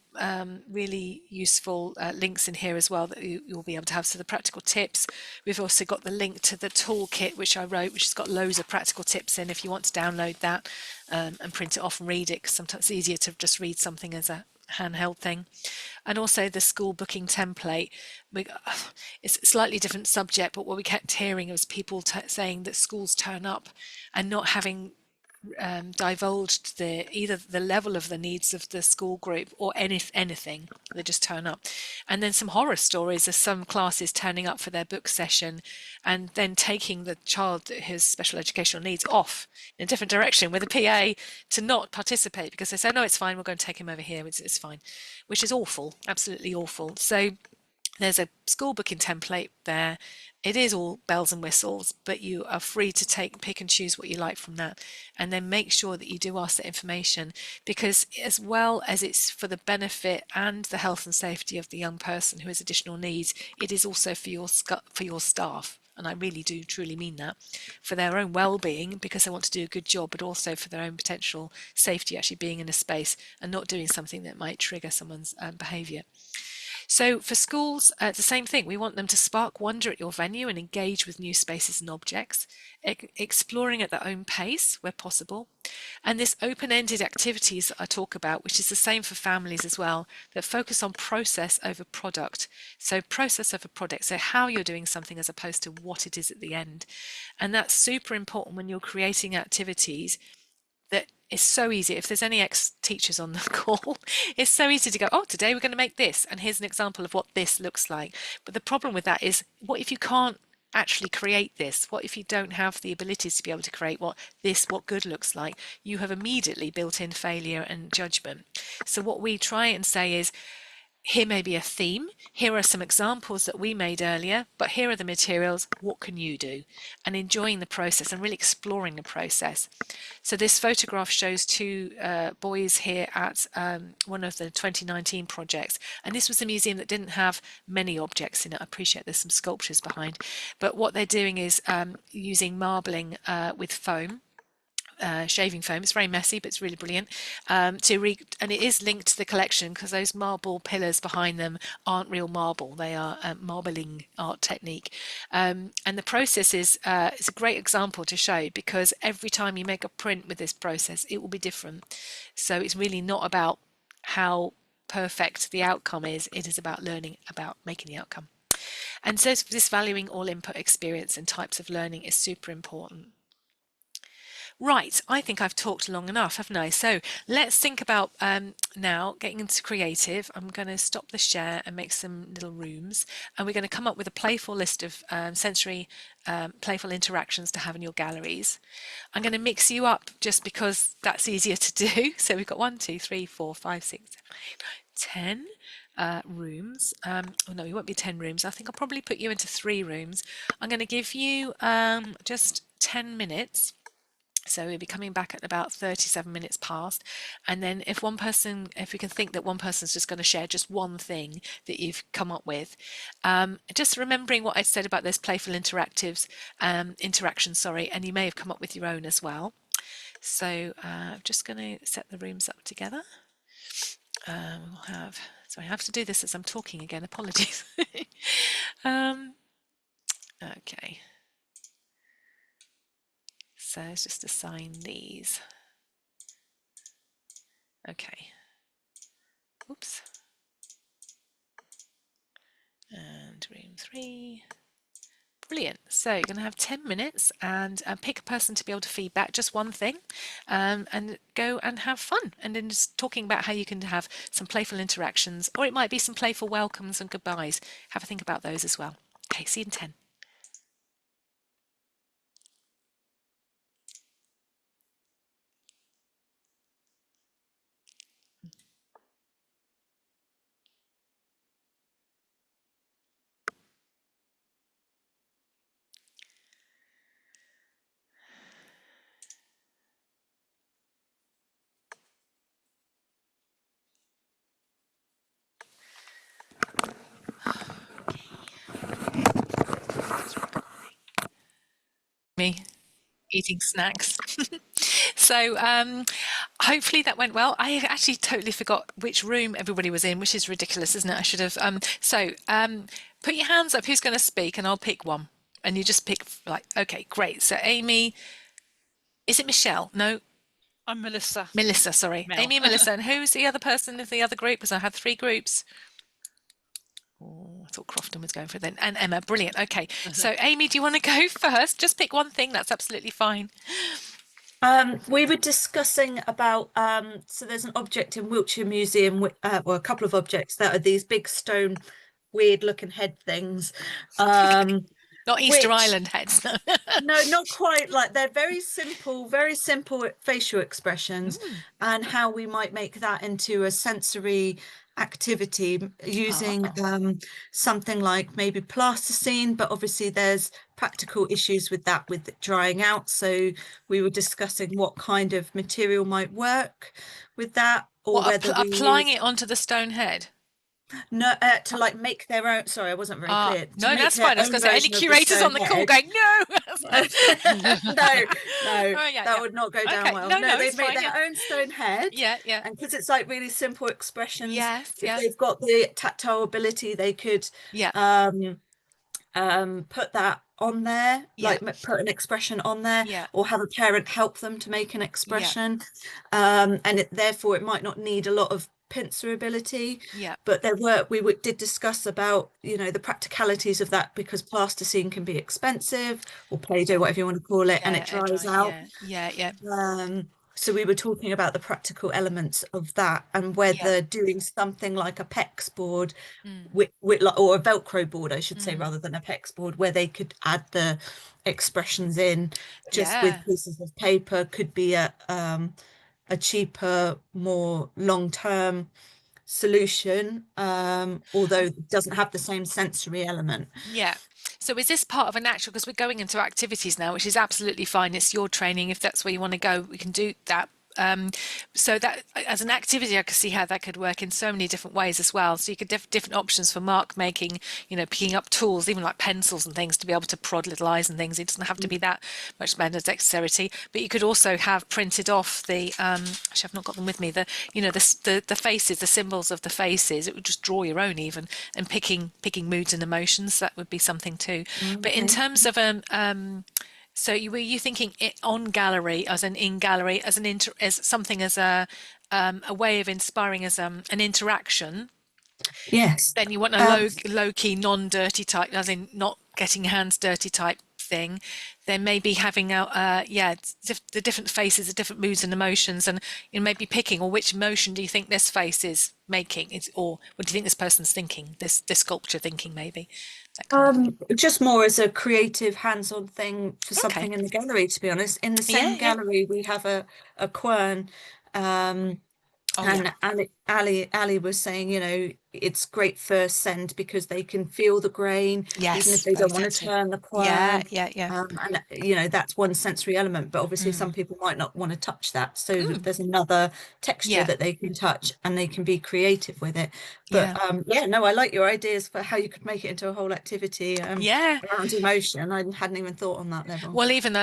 really useful links in here as well that you'll be able to have. So the practical tips, we've also got the link to the toolkit which I wrote, which has got loads of practical tips in if you want to download that and print it off and read it, because sometimes it's easier to just read something as a handheld thing. And also the school booking template. It's a slightly different subject, but what we kept hearing was people saying that schools turn up and not having divulged either the level of the needs of the school group or anything. They just turn up. And then some horror stories of some classes turning up for their book session and then taking the child that has special educational needs off in a different direction with a PA to not participate because they say, no, it's fine, we're going to take him over here, it's fine, which is awful, absolutely awful. So there's a school booking template there. It is all bells and whistles, but you are free to pick and choose what you like from that, and then make sure that you do ask that information, because as well as it's for the benefit and the health and safety of the young person who has additional needs, it is also for your staff. And I really do truly mean that, for their own well-being, because they want to do a good job, but also for their own potential safety, actually being in a space and not doing something that might trigger someone's behaviour. So for schools, it's the same thing. We want them to spark wonder at your venue and engage with new spaces and objects, exploring at their own pace where possible. And this open-ended activities that I talk about, which is the same for families as well, that focus on process over product. So process over product, so how you're doing something as opposed to what it is at the end. And that's super important when you're creating activities. That is so easy. If there's any ex-teachers on the call, it's so easy to go, oh, today we're going to make this, and here's an example of what this looks like. But the problem with that is, what if you can't actually create this? What if you don't have the abilities to be able to create what good looks like? You have immediately built in failure and judgment. So what we try and say is, here may be a theme, here are some examples that we made earlier, but here are the materials, what can you do? And enjoying the process and really exploring the process. So this photograph shows two boys here at one of the 2019 projects, and this was a museum that didn't have many objects in it. I appreciate there's some sculptures behind, but what they're doing is using marbling with foam. Shaving foam. It's very messy, but it's really brilliant. And it is linked to the collection because those marble pillars behind them aren't real marble. They are marbling art technique. And the process is a great example to show, because every time you make a print with this process, it will be different. So it's really not about how perfect the outcome is. It is about learning about making the outcome. And so this valuing all input experience and types of learning is super important. Right, I think I've talked long enough, haven't I? So let's think about now getting into creative. I'm going to stop the share and make some little rooms, and we're going to come up with a playful list of sensory playful interactions to have in your galleries. I'm going to mix you up just because that's easier to do. So we've got 1, 2, 3, 4, 5, 6, 7, 8, 9, 10 rooms. Oh no, it won't be 10 rooms. I think I'll probably put you into 3 rooms. I'm going to give you just 10 minutes. So we'll be coming back at about 37 minutes past, and then if we can think that one person's just going to share just one thing that you've come up with, just remembering what I said about those playful interactions, and you may have come up with your own as well. So I'm just going to set the rooms up together. So I have to do this as I'm talking again, apologies. Okay. So let's just assign these. Okay. Oops. And room 3. Brilliant. So you're going to have 10 minutes and pick a person to be able to feedback just one thing, and go and have fun. And then just talking about how you can have some playful interactions, or it might be some playful welcomes and goodbyes. Have a think about those as well. Okay, see you in 10. Me eating snacks. So hopefully that went well. I actually totally forgot which room everybody was in, which is ridiculous, isn't it? I should have. Put your hands up. Who's going to speak? And I'll pick one. And you just pick, like, okay, great. So Amy, is it Michelle? No. I'm Melissa. Melissa, sorry. Mel. Amy and Melissa. And who's the other person of the other group? Because I had 3 groups. Oh, I thought Crofton was going for it then. And Emma, brilliant. Okay. So Amy, do you want to go first? Just pick one thing. That's absolutely fine. We were discussing about, so there's an object in Wiltshire Museum, well, a couple of objects that are these big stone, weird looking head things. Not Easter Island heads. No. No, not quite. Like, they're very simple facial expressions, and how we might make that into a sensory activity using something like maybe plasticine, but obviously there's practical issues with that, with it drying out. So we were discussing what kind of material might work with that, or whether applying it onto the stone head. No, to like make their own. Sorry, I wasn't very clear. No, that's fine. I was going to say, any curators on the call going, no. That would not go down well. No, they've made their own stone head. Yeah. And because it's like really simple expressions. Yes. If they've got the tactile ability, they could put that on there, like put an expression on there, or have a parent help them to make an expression. And therefore it might not need a lot of pincer ability, but we did discuss about, you know, the practicalities of that, because plasticine can be expensive, or Play-Doh, whatever you want to call it, and it dries out. So we were talking about the practical elements of that, and whether doing something like a PEX board or a Velcro board, I should say, rather than a PEX board, where they could add the expressions in just with pieces of paper, could be a cheaper, more long-term solution, although it doesn't have the same sensory element. So is this part of an actual, because we're going into activities now, which is absolutely fine. It's your training. If that's where you want to go, we can do that. So that as an activity, I could see how that could work in so many different ways as well. So you could different options for mark making, you know, picking up tools, even like pencils and things, to be able to prod little eyes and things. It doesn't have to be that much manual dexterity, but you could also have printed off the actually I've not got them with me, the, you know, the faces, the symbols of the faces. It would just draw your own even, and picking moods and emotions. That would be something too. But in terms of so were you thinking it on gallery, as an in gallery, as as something as a way of inspiring, as an interaction? Yes. Then you want a low key, non-dirty type, as in not getting your hands dirty type thing. Then maybe having the different faces, the different moods and emotions, and you know, maybe picking, or which emotion do you think this face is making, or what do you think this person's thinking, this sculpture thinking, maybe. Just more as a creative hands-on thing for something in the gallery, to be honest. In the same gallery we have a quern, and Ali was saying, you know, it's great for send because they can feel the grain, even if they don't want to turn the quern. And you know, that's one sensory element, but obviously some people might not want to touch that, so there's another texture that they can touch, and they can be creative with it. But no, I like your ideas for how you could make it into a whole activity around emotion. I hadn't even thought on that level. Well, even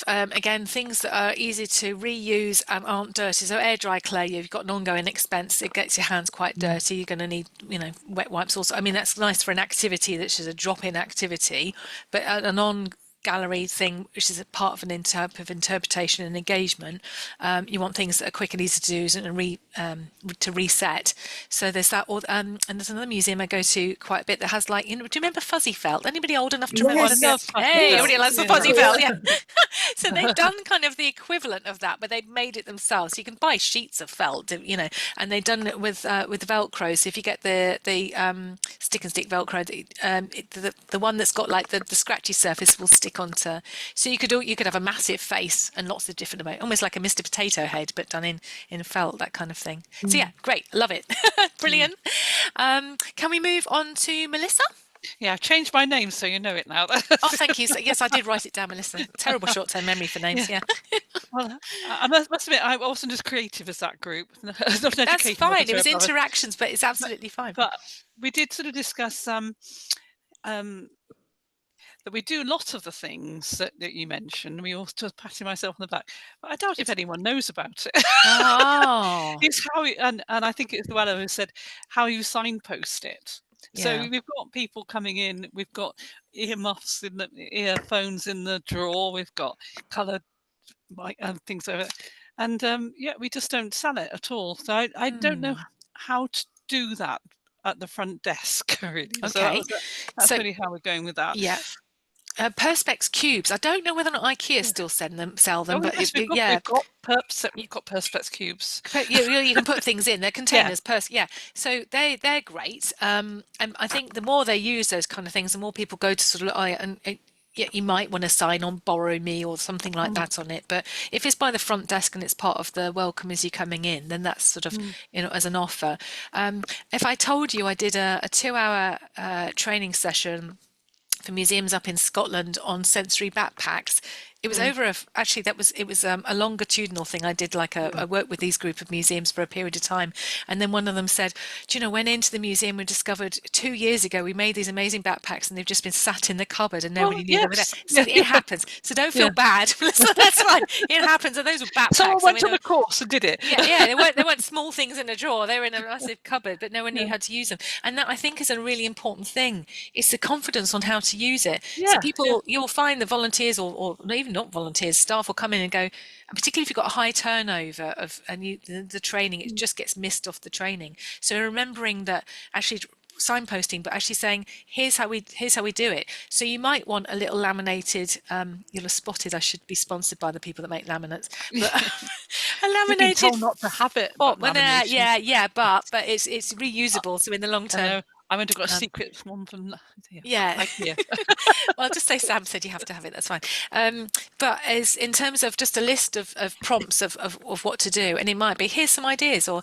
again, things that are easy to reuse aren't dirty. So air dry clay, you've got an ongoing expense. It gets your hands quite dirty. You're going to need, you know, wet wipes also. I mean, that's nice for an activity that's just a drop-in activity, but an on-gallery thing, which is a part of an type of interpretation and engagement, you want things that are quick and easy to do and to reset. So there's that, and there's another museum I go to quite a bit that has, like, you know, do you remember fuzzy felt? Anybody old enough to remember? Hey, everybody loves the fuzzy felt, So they've done kind of the equivalent of that, but they've made it themselves. You can buy sheets of felt, you know, and they've done it with Velcro. So if you get the stick and stick Velcro, the one that's got like the scratchy surface will stick onto. So you could have a massive face and lots of different, almost like a Mr. Potato Head, but done in felt, that kind of thing. So yeah, great, love it, brilliant. Can we move on to Melissa? Yeah, I've changed my name so you know it now. Oh, thank you. So, yes, I did write it down, Melissa. Terrible short-term memory for names. Yeah. Well, I must admit, I wasn't as creative as that group. That's fine. It was interactions, but it's absolutely fine. But we did sort of discuss that we do a lot of the things that you mentioned. We also just patting myself on the back, but I doubt if anyone knows about it. Oh. It's how and I think it's Luella who said how you signpost it. So Yeah. we've got people coming in. We've got earmuffs in the earphones in the drawer. We've got coloured things over it. And yeah, we just don't sell it at all. So I don't know how to do that at the front desk, really. So Okay. that's So really how we're going with that. yeah. Perspex cubes. I don't know whether or not IKEA still sell them, Oh, but yes, yeah. we've got Perspex cubes. You can put things in. They're containers. Yeah. So they're great. And I think the more they use those kind of things, the more people go to sort of yeah, you might want to sign on Borrow Me or something like that on it. But if it's by the front desk and it's part of the welcome as you coming in, then that's sort of, as an offer. If I told you I did a 2-hour training session for museums up in Scotland on sensory backpacks, it was over it was a longitudinal thing. I did I worked with these group of museums for a period of time, and then one of them said, do you know, went into the museum and discovered 2 years ago we made these amazing backpacks and they've just been sat in the cupboard and nobody knew they were there. So it happens, so don't feel bad. So that's fine, it happens. And those were backpacks. Someone went to the course and did it. Yeah, they weren't small things in a drawer, they were in a massive cupboard, but no one knew how to use them. And that, I think, is a really important thing. It's the confidence on how to use it. So people, you'll find the volunteers or even not volunteers, staff will come in and go, and particularly if you've got a high turnover of the training, it just gets missed off the training. So remembering that, actually signposting, but actually saying, here's how we do it. So you might want a little laminated, you'll have spotted I should be sponsored by the people that make laminates, but a laminated, told not to have it, but but it's reusable, so in the long term. I went to got a secret one from IKEA. Well, just say Sam said you have to have it, that's fine. But as in terms of just a list of prompts of what to do, and it might be, here's some ideas, or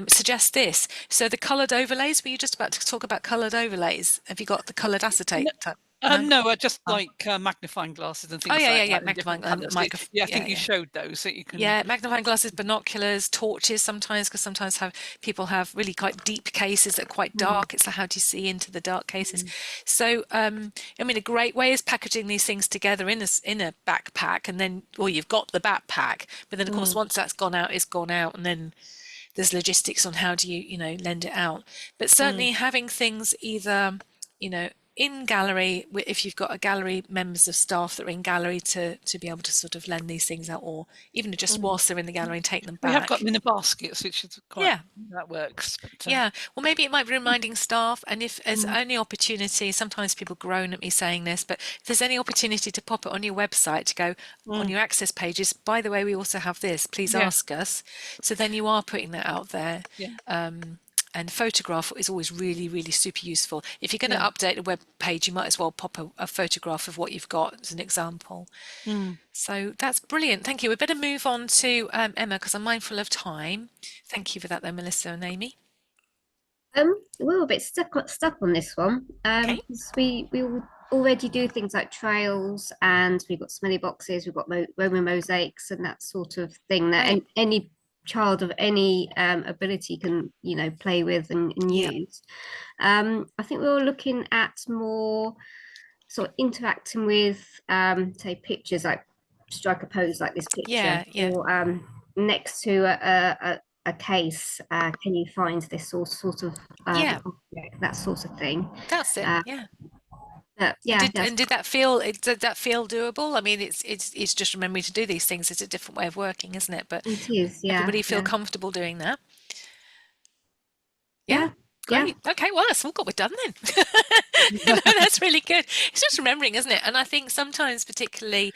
suggest this. So the coloured overlays, were you just about to talk about coloured overlays? Have you got the coloured acetate type? No, I just like magnifying glasses and things like that. Yeah, magnifying glasses. I think you showed those, so you can. Yeah, magnifying glasses, binoculars, torches sometimes, because sometimes people have really quite deep cases that are quite dark. It's like, how do you see into the dark cases? So, I mean, a great way is packaging these things together in a backpack, and then, well, you've got the backpack, but then of course once that's gone out, it's gone out, and then there's logistics on how do you lend it out. But certainly having things either, in gallery, if you've got a gallery, members of staff that are in gallery to be able to sort of lend these things out, or even just whilst they're in the gallery and take them back. We have got them in the baskets, which is quite, that works. But, well, maybe it might be reminding staff, and if there's any opportunity, sometimes people groan at me saying this, but if there's any opportunity to pop it on your website, to go on your access pages, by the way, we also have this, please ask us. So then you are putting that out there. And photograph is always really, really super useful. If you're going to update a web page, you might as well pop a photograph of what you've got as an example. So that's brilliant. Thank you. We better move on to Emma, because I'm mindful of time. Thank you for that, though, Melissa and Amy. We're a bit stuck on this one. Because we already do things like trails, and we've got smelly boxes, we've got Roman mosaics, and that sort of thing that any child of any ability can play with and use. I think we were looking at more sort of interacting with say pictures, like strike a pose like this picture, or next to a case, can you find this sort of object, that sort of thing. That's it. Did that feel doable? I mean, it's just remembering to do these things. It's a different way of working, isn't it? But it is. Everybody feel comfortable doing that? Great. Okay, well, that's all we're done then. That's really good. It's just remembering, isn't it? And I think sometimes, particularly,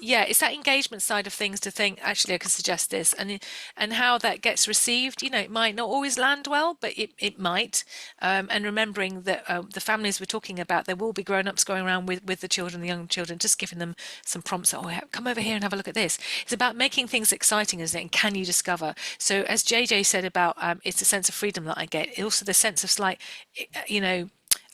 it's that engagement side of things, to think, actually I could suggest this, and how that gets received. It might not always land well, but it might. And remembering that the families we're talking about, there will be grown-ups going around with the children, the young children, just giving them some prompts. Come over here and have a look at this. It's about making things exciting, isn't it? And can you discover? So as JJ said about, it's a sense of freedom that I get. Also the sense of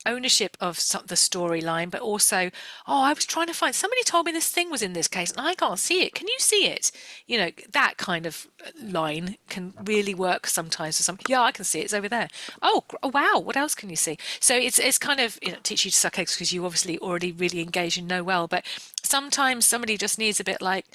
ownership of the storyline, but also, oh, I was trying to find, somebody told me this thing was in this case and I can't see it. Can you see it? You know, that kind of line can really work sometimes for some. Yeah, I can see it. It's over there. Oh, wow. What else can you see? So it's kind of, you know, teach you to suck eggs because you obviously already really engage and know well, but sometimes somebody just needs a bit like,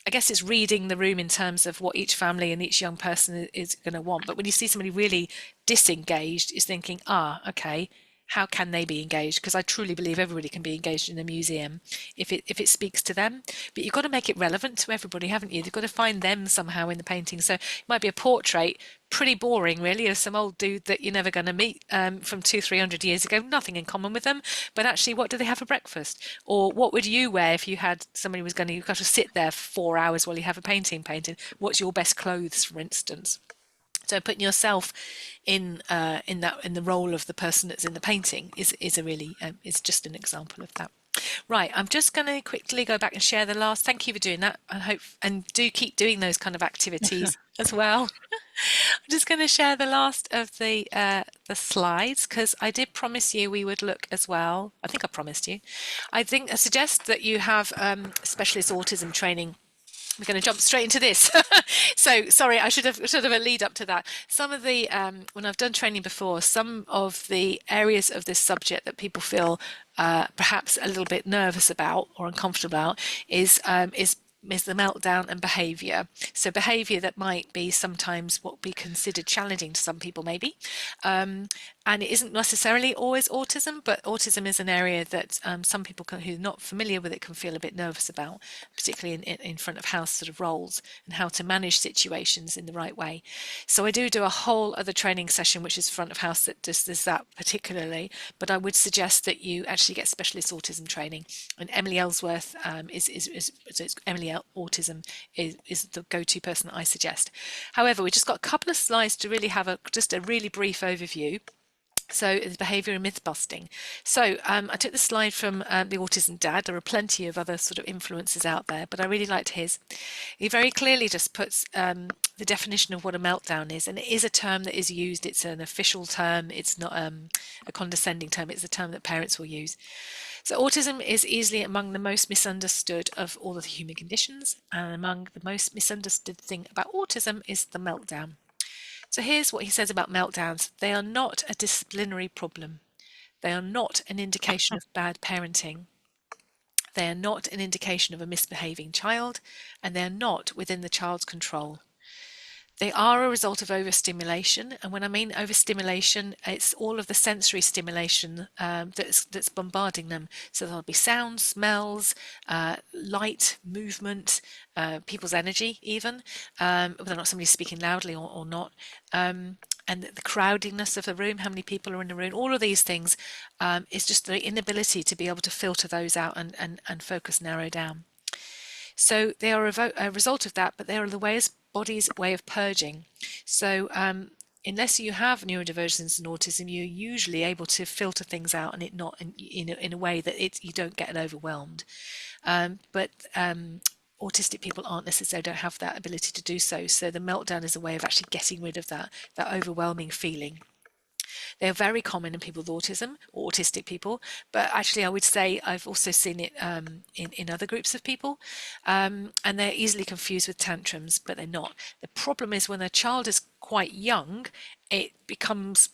I guess it's reading the room in terms of what each family and each young person is going to want. But when you see somebody really disengaged, is thinking, okay, how can they be engaged? Because I truly believe everybody can be engaged in a museum if it speaks to them. But you've got to make it relevant to everybody, haven't you? You've got to find them somehow in the painting. So it might be a portrait, pretty boring really, of some old dude that you're never going to meet from 200-300 years ago, nothing in common with them. But actually, what do they have for breakfast? Or what would you wear if you had somebody who was going to, you've got to sit there for 4 hours while you have a painting painted? What's your best clothes, for instance? So putting yourself in the role of the person that's in the painting is a really is just an example of that. Right, I'm just going to quickly go back and share the last. Thank you for doing that. I hope, and do keep doing those kind of activities as well. I'm just going to share the last of the slides because I did promise you we would look as well. I think I promised you. I suggest that you have specialist autism training. We're going to jump straight into this. So sorry, I should have a lead up to that. Some of the when I've done training before, some of the areas of this subject that people feel perhaps a little bit nervous about or uncomfortable about is the meltdown and behaviour. So behaviour that might be sometimes what would be considered challenging to some people maybe. And it isn't necessarily always autism, but autism is an area that some people who are not familiar with it can feel a bit nervous about, particularly in front of house sort of roles and how to manage situations in the right way. So I do a whole other training session, which is front of house that does that particularly, but I would suggest that you actually get specialist autism training. And Emily Ellsworth so it's Emily Autism is the go-to person that I suggest. However, we just got a couple of slides to really have just a really brief overview. So it's behaviour and myth busting. So I took the slide from the Autism Dad. There are plenty of other sort of influences out there, but I really liked his. He very clearly just puts the definition of what a meltdown is, and it is a term that is used. It's an official term. It's not a condescending term. It's a term that parents will use. So autism is easily among the most misunderstood of all of the human conditions, and among the most misunderstood thing about autism is the meltdown. So here's what he says about meltdowns. They are not a disciplinary problem. They are not an indication of bad parenting. They are not an indication of a misbehaving child, and they are not within the child's control. They are a result of overstimulation, and when I mean overstimulation, it's all of the sensory stimulation that's bombarding them. So there'll be sounds, smells, light, movement, people's energy even, whether or not somebody's speaking loudly or not, and the crowdiness of the room, how many people are in the room, all of these things is just the inability to be able to filter those out and focus, narrow down. So they are a result of that, but they are the body's way of purging. So unless you have neurodivergence and autism, you're usually able to filter things out and it not in a way that you don't get overwhelmed. But autistic people aren't necessarily, don't have that ability to do so. So the meltdown is a way of actually getting rid of that overwhelming feeling. They are very common in people with autism or autistic people, but actually I would say I've also seen it in other groups of people, and they're easily confused with tantrums, but they're not. The problem is when a child is quite young, it becomes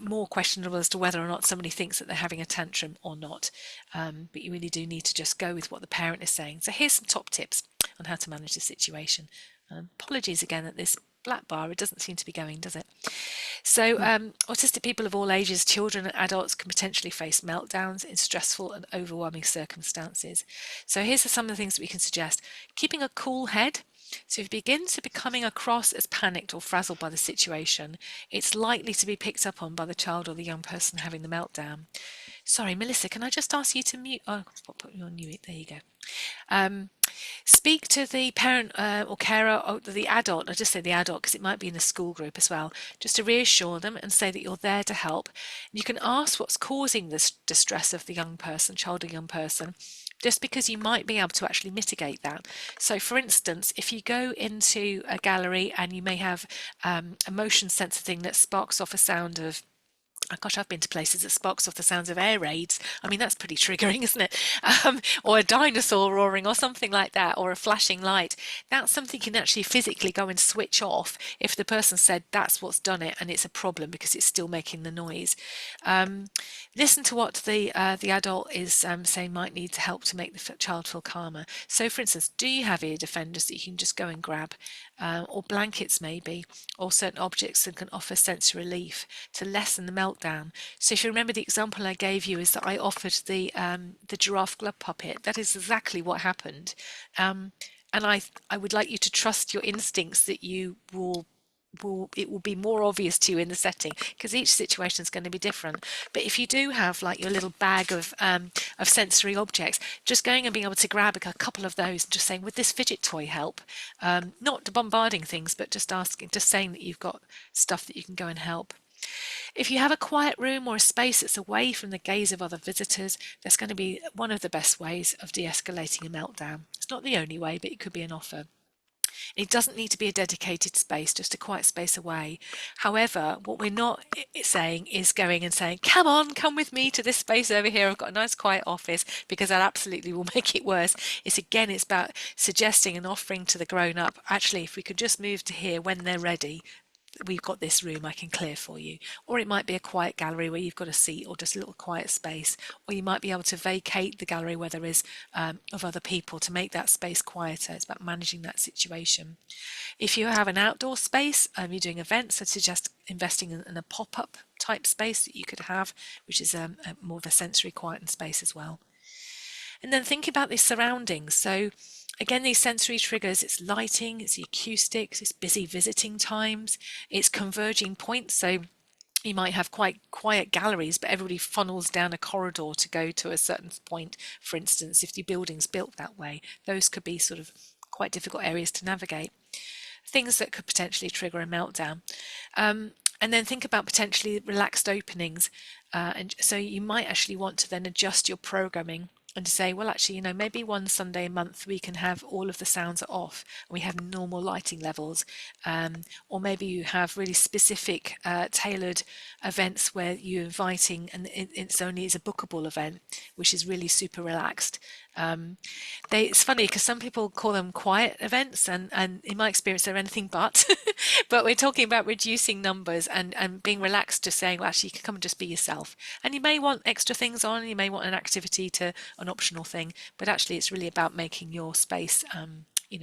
more questionable as to whether or not somebody thinks that they're having a tantrum or not, but you really do need to just go with what the parent is saying. So here's some top tips on how to manage the situation. Apologies again that this black bar, it doesn't seem to be going, does it? So autistic people of all ages, children and adults, can potentially face meltdowns in stressful and overwhelming circumstances. So here's some of the things that we can suggest. Keeping a cool head. So if you begin to becoming across as panicked or frazzled by the situation, it's likely to be picked up on by the child or the young person having the meltdown. Sorry, Melissa, can I just ask you to mute? Oh, I'll put you on mute. There you go. Speak to the parent or carer or the adult. I just say the adult because it might be in a school group as well, just to reassure them and say that you're there to help. And you can ask what's causing this distress of the young person, child or young person, just because you might be able to actually mitigate that. So for instance, if you go into a gallery and you may have a motion sensor thing that sparks off a sound of Oh gosh, I've been to places that sparks off the sounds of air raids. I mean, that's pretty triggering, isn't it? Or a dinosaur roaring or something like that, or a flashing light. That's something you can actually physically go and switch off if the person said that's what's done it and it's a problem because it's still making the noise. Listen to what the adult is saying might need to help to make the child feel calmer. So for instance, do you have ear defenders that you can just go and grab, or blankets maybe, or certain objects that can offer sensory relief to lessen the meltdown? So if you remember, the example I gave you is that I offered the giraffe glove puppet. That is exactly what happened. And I would like you to trust your instincts that you it will be more obvious to you in the setting, because each situation is going to be different. But if you do have like your little bag of sensory objects, just going and being able to grab a couple of those and just saying, would this fidget toy help? Not bombarding things, but just asking, just saying that you've got stuff that you can go and help. If you have a quiet room or a space that's away from the gaze of other visitors, that's going to be one of the best ways of de-escalating a meltdown. It's not the only way, but it could be an offer. It doesn't need to be a dedicated space, just a quiet space away. However, what we're not saying is going and saying, come on, come with me to this space over here. I've got a nice quiet office, because that absolutely will make it worse. It's about suggesting and offering to the grown-up, actually, if we could just move to here when they're ready, we've got this room I can clear for you. Or it might be a quiet gallery where you've got a seat, or just a little quiet space, or you might be able to vacate the gallery where there is of other people to make that space quieter. It's about managing that situation. If you have an outdoor space, you're doing events, I'd suggest investing in a pop-up type space that you could have, which is more of a sensory quietened space as well. And then think about the surroundings. So again, these sensory triggers, it's lighting, it's the acoustics, it's busy visiting times, it's converging points. So you might have quite quiet galleries, but everybody funnels down a corridor to go to a certain point. For instance, if the building's built that way, those could be sort of quite difficult areas to navigate. Things that could potentially trigger a meltdown. And then think about potentially relaxed openings. And so you might actually want to then adjust your programming and to say, well, actually, maybe one Sunday a month we can have all of the sounds are off and we have normal lighting levels. Or maybe you have really specific tailored events where you're inviting, and it's a bookable event, which is really super relaxed. It's funny because some people call them quiet events, and in my experience they're anything but. But we're talking about reducing numbers and being relaxed, just saying, well, actually you can come and just be yourself, and you may want extra things on, you may want an activity an optional thing, but actually it's really about making your space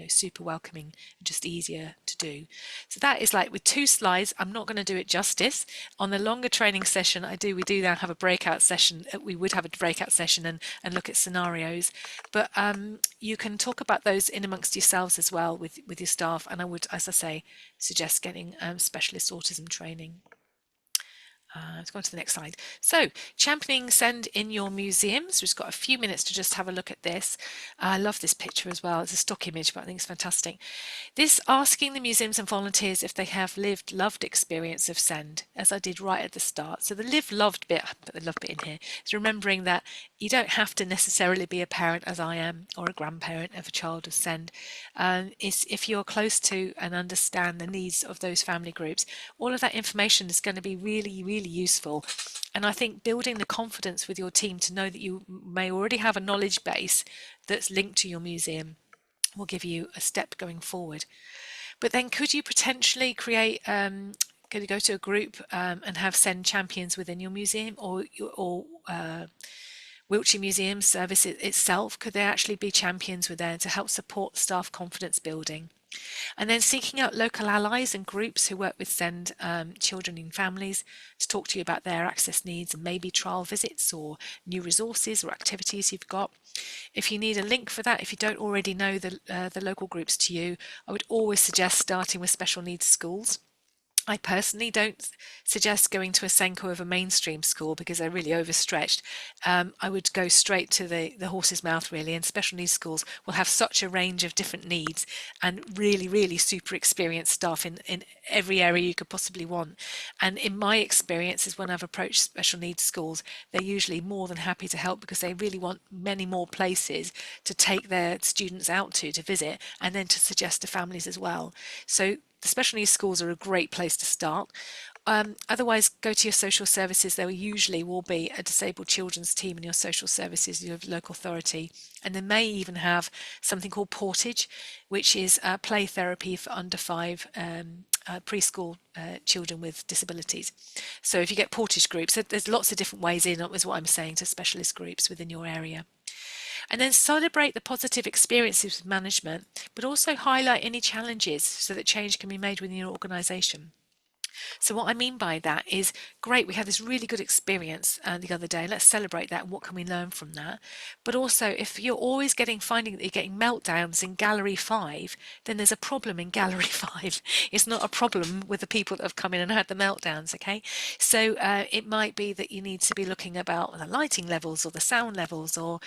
super welcoming and just easier to do. So that is like with 2 slides. I'm not going to do it justice. On the longer training session we do now have a breakout session. We would have a breakout session and look at scenarios, but you can talk about those in amongst yourselves as well with your staff, and I would, as I say, suggest getting specialist autism training. Let's go on to the next slide. So, championing SEND in your museums. We've just got a few minutes to just have a look at this. I love this picture as well. It's a stock image, but I think it's fantastic. This asking the museums and volunteers if they have loved experience of SEND, as I did right at the start. So the loved bit, I put the love bit in here, is remembering that you don't have to necessarily be a parent, as I am, or a grandparent of a child with SEND. If you're close to and understand the needs of those family groups, all of that information is going to be really, really useful. And I think building the confidence with your team to know that you may already have a knowledge base that's linked to your museum will give you a step going forward. But then could you potentially create go to a group and have SEND champions within your museum, or Wiltshire Museum Service itself? Could there actually be champions with there to help support staff confidence building? And then seeking out local allies and groups who work with SEND children and families to talk to you about their access needs, and maybe trial visits or new resources or activities you've got. If you need a link for that, if you don't already know the local groups to you, I would always suggest starting with special needs schools. I personally don't suggest going to a SENCO of a mainstream school because they're really overstretched. I would go straight to the horse's mouth, really, and special needs schools will have such a range of different needs and really, really super experienced staff in every area you could possibly want. And in my experiences, when I've approached special needs schools, they're usually more than happy to help because they really want many more places to take their students out to visit, and then to suggest to families as well. So the special needs schools are a great place to start. Otherwise, go to your social services. There usually will be a disabled children's team in your social services, your local authority, and they may even have something called Portage, which is play therapy for under 5 preschool children with disabilities. So if you get Portage groups, there's lots of different ways in, is what I'm saying, to specialist groups within your area. And then celebrate the positive experiences with management, but also highlight any challenges so that change can be made within your organisation. So what I mean by that is, great, we had this really good experience the other day. Let's celebrate that and what can we learn from that? But also, if you're always finding that you're getting meltdowns in Gallery 5, then there's a problem in Gallery 5. It's not a problem with the people that have come in and had the meltdowns, okay? So it might be that you need to be looking about the lighting levels or the sound levels, or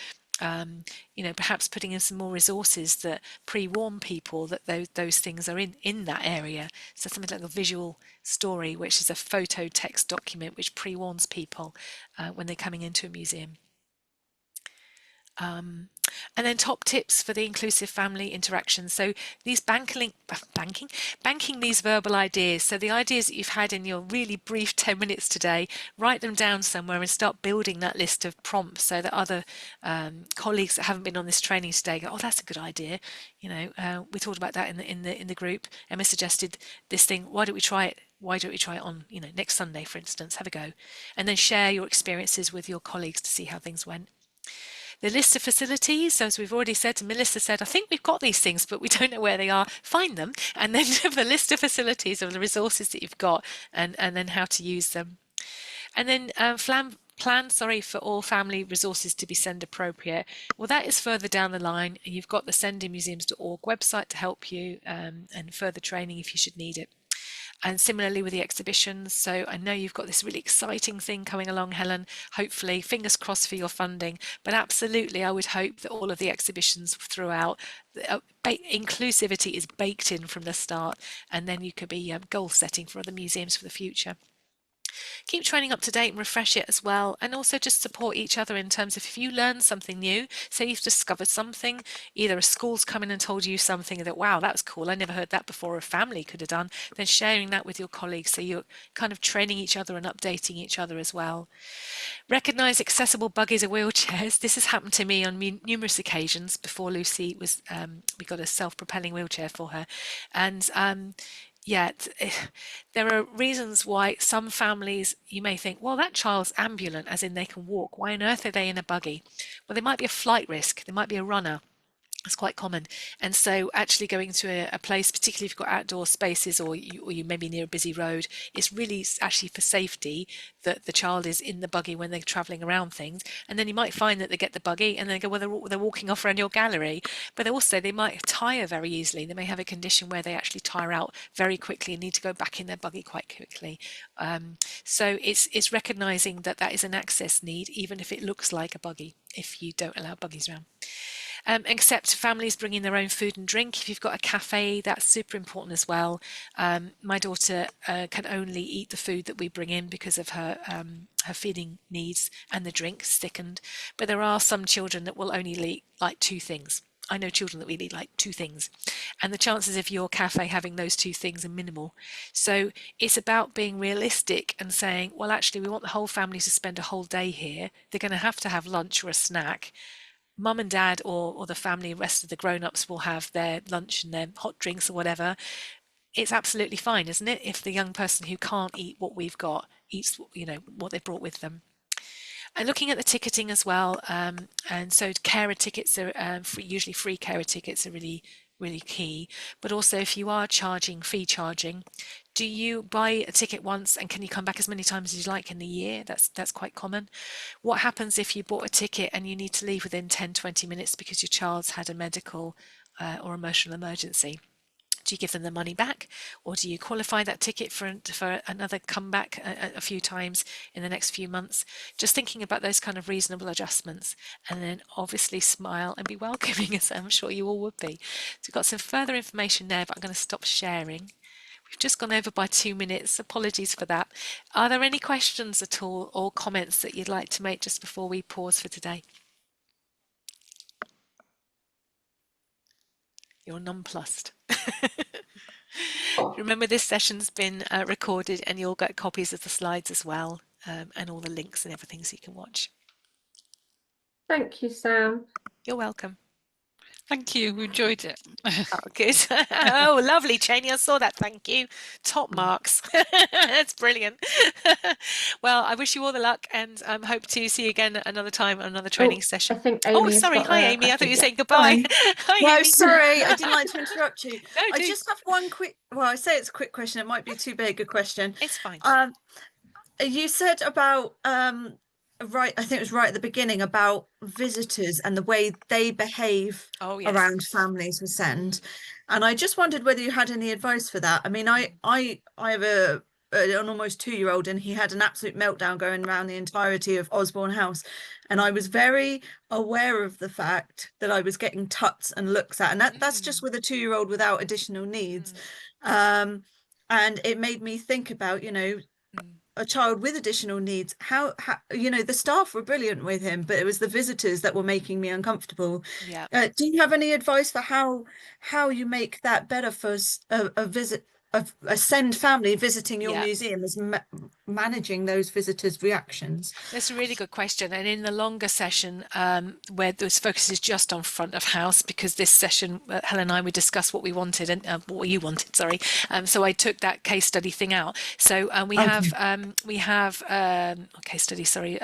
perhaps putting in some more resources that pre-warn people that those things are in that area. So something like a visual story, which is a photo text document which pre-warns people when they're coming into a museum. And then top tips for the inclusive family interaction. So these banking these verbal ideas. So the ideas that you've had in your really brief 10 minutes today, write them down somewhere and start building that list of prompts so that other colleagues that haven't been on this training today go, oh, that's a good idea. We talked about that in the group. Emma suggested this thing. Why don't we try it? Why don't we try it on, next Sunday, for instance? Have a go, and then share your experiences with your colleagues to see how things went. The list of facilities, as we've already said, Melissa said, I think we've got these things, but we don't know where they are. Find them, and then the list of facilities of the resources that you've got, and then how to use them. And then plan for all family resources to be send appropriate. Well, that is further down the line, and you've got the sendinmuseums.org website to help you, and further training if you should need it. And similarly with the exhibitions, so I know you've got this really exciting thing coming along, Helen, hopefully, fingers crossed for your funding, but absolutely I would hope that all of the exhibitions throughout, inclusivity is baked in from the start, and then you could be goal setting for other museums for the future. Keep training up to date and refresh it as well, and also just support each other in terms of if you learn something new, say you've discovered something, either a school's come in and told you something that, wow, that's cool, I never heard that before, a family could have done, then sharing that with your colleagues, so you're kind of training each other and updating each other as well. Recognise accessible buggies or wheelchairs. This has happened to me on numerous occasions. Before Lucy was, we got a self-propelling wheelchair for her, and yet there are reasons why some families, you may think, well, that child's ambulant, as in they can walk. Why on earth are they in a buggy? Well, there might be a flight risk. There might be a runner. It's quite common. And so actually going to a place, particularly if you've got outdoor spaces or you may be near a busy road, it's really actually for safety that the child is in the buggy when they're travelling around things. And then you might find that they get the buggy and then go, well, they're walking off around your gallery. But also they might tire very easily. They may have a condition where they actually tire out very quickly and need to go back in their buggy quite quickly. So it's recognising that that is an access need, even if it looks like a buggy, if you don't allow buggies around. Accept families bringing their own food and drink. If you've got a cafe, that's super important as well. My daughter can only eat the food that we bring in because of her feeding needs, and the drinks thickened. But there are some children that will only eat like 2 things. I know children that will eat like 2 things, and the chances of your cafe having those 2 things are minimal. So it's about being realistic and saying, well, actually, we want the whole family to spend a whole day here. They're going to have lunch or a snack. Mum and dad or the family, the rest of the grown-ups will have their lunch and their hot drinks or whatever. It's absolutely fine, isn't it, if the young person who can't eat what we've got eats, what they've brought with them. And looking at the ticketing as well, and so carer tickets are usually free carer tickets are really key. But also, if you are fee charging, do you buy a ticket once and can you come back as many times as you like in the year? That's quite common. What happens if you bought a ticket and you need to leave within 10-20 minutes because your child's had a medical or emotional emergency? Do you give them the money back, or do you qualify that ticket for another comeback a few times in the next few months? Just thinking about those kind of reasonable adjustments, and then obviously smile and be welcoming, as I'm sure you all would be. So we've got some further information there, but I'm going to stop sharing. We've just gone over by 2 minutes. Apologies for that. Are there any questions at all or comments that you'd like to make just before we pause for today? You're nonplussed. Remember, this session's been recorded, and you'll get copies of the slides as well, and all the links and everything so you can watch. Thank you, Sam. You're welcome. Thank you. We enjoyed it. Oh, good. Oh, lovely, Cheney. I saw that. Thank you. Top marks. That's brilliant. Well, I wish you all the luck, and hope to see you again another time on another training session. I think Oh, Amy's sorry. got Hi, a Amy. I thought you were question. saying goodbye. Fine. Hi, No, Amy. sorry, I didn't like to interrupt you. No, I do. just have one quick, well, I say it's a quick question, it might be too big a question. It's fine. You said about, right, I think it was right at the beginning, about visitors and the way they behave around families with SEND. And I just wondered whether you had any advice for that. I mean, I have an almost 2-year-old, and he had an absolute meltdown going around the entirety of Osborne House. And I was very aware of the fact that I was getting tuts and looks at, and that's just with a 2-year-old without additional needs. And it made me think about, you know, a child with additional needs, how you know, the staff were brilliant with him, but it was the visitors that were making me uncomfortable. Yeah. Do you have any advice for how you make that better for a SEND family visiting your museum, as managing those visitors' reactions? That's a really good question. And in the longer session, where this focus is just on front of house, because this session, Helen and I, we discussed what we wanted and what you wanted, sorry. So I took that case study thing out. So we have case study, sorry,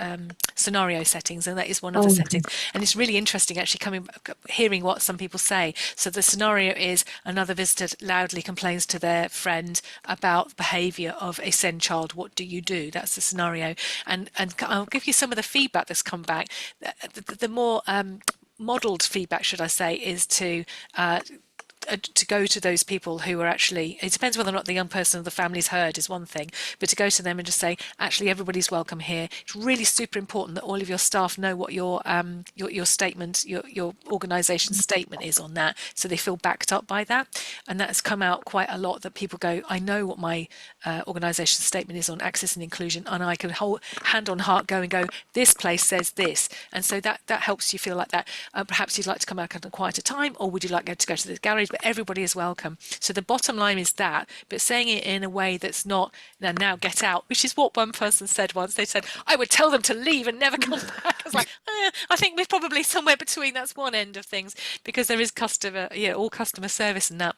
scenario settings, and that is one of the settings. And it's really interesting actually hearing what some people say. So the scenario is another visitor loudly complains to their friend about behaviour of a SEND child. What do you do? That's the scenario. And I'll give you some of the feedback that's come back. The more modelled feedback, should I say, is to go to those people who are actually, it depends whether or not the young person or the family's heard is one thing, but to go to them and just say, actually, everybody's welcome here. It's really super important that all of your staff know what your statement, your organisation statement is on that, so they feel backed up by that. And that's come out quite a lot, that people go, I know what my organisation statement is on access and inclusion, and I can hold hand on heart go, this place says this. And so that helps you feel like that. Perhaps you'd like to come back at a quieter time, or would you like to go to the gallery? But everybody is welcome. So the bottom line is that, but saying it in a way that's not now get out, which is what one person said once. They said, I would tell them to leave and never come back. I was like, I think we're probably somewhere between. That's one end of things, because there is all customer service and that.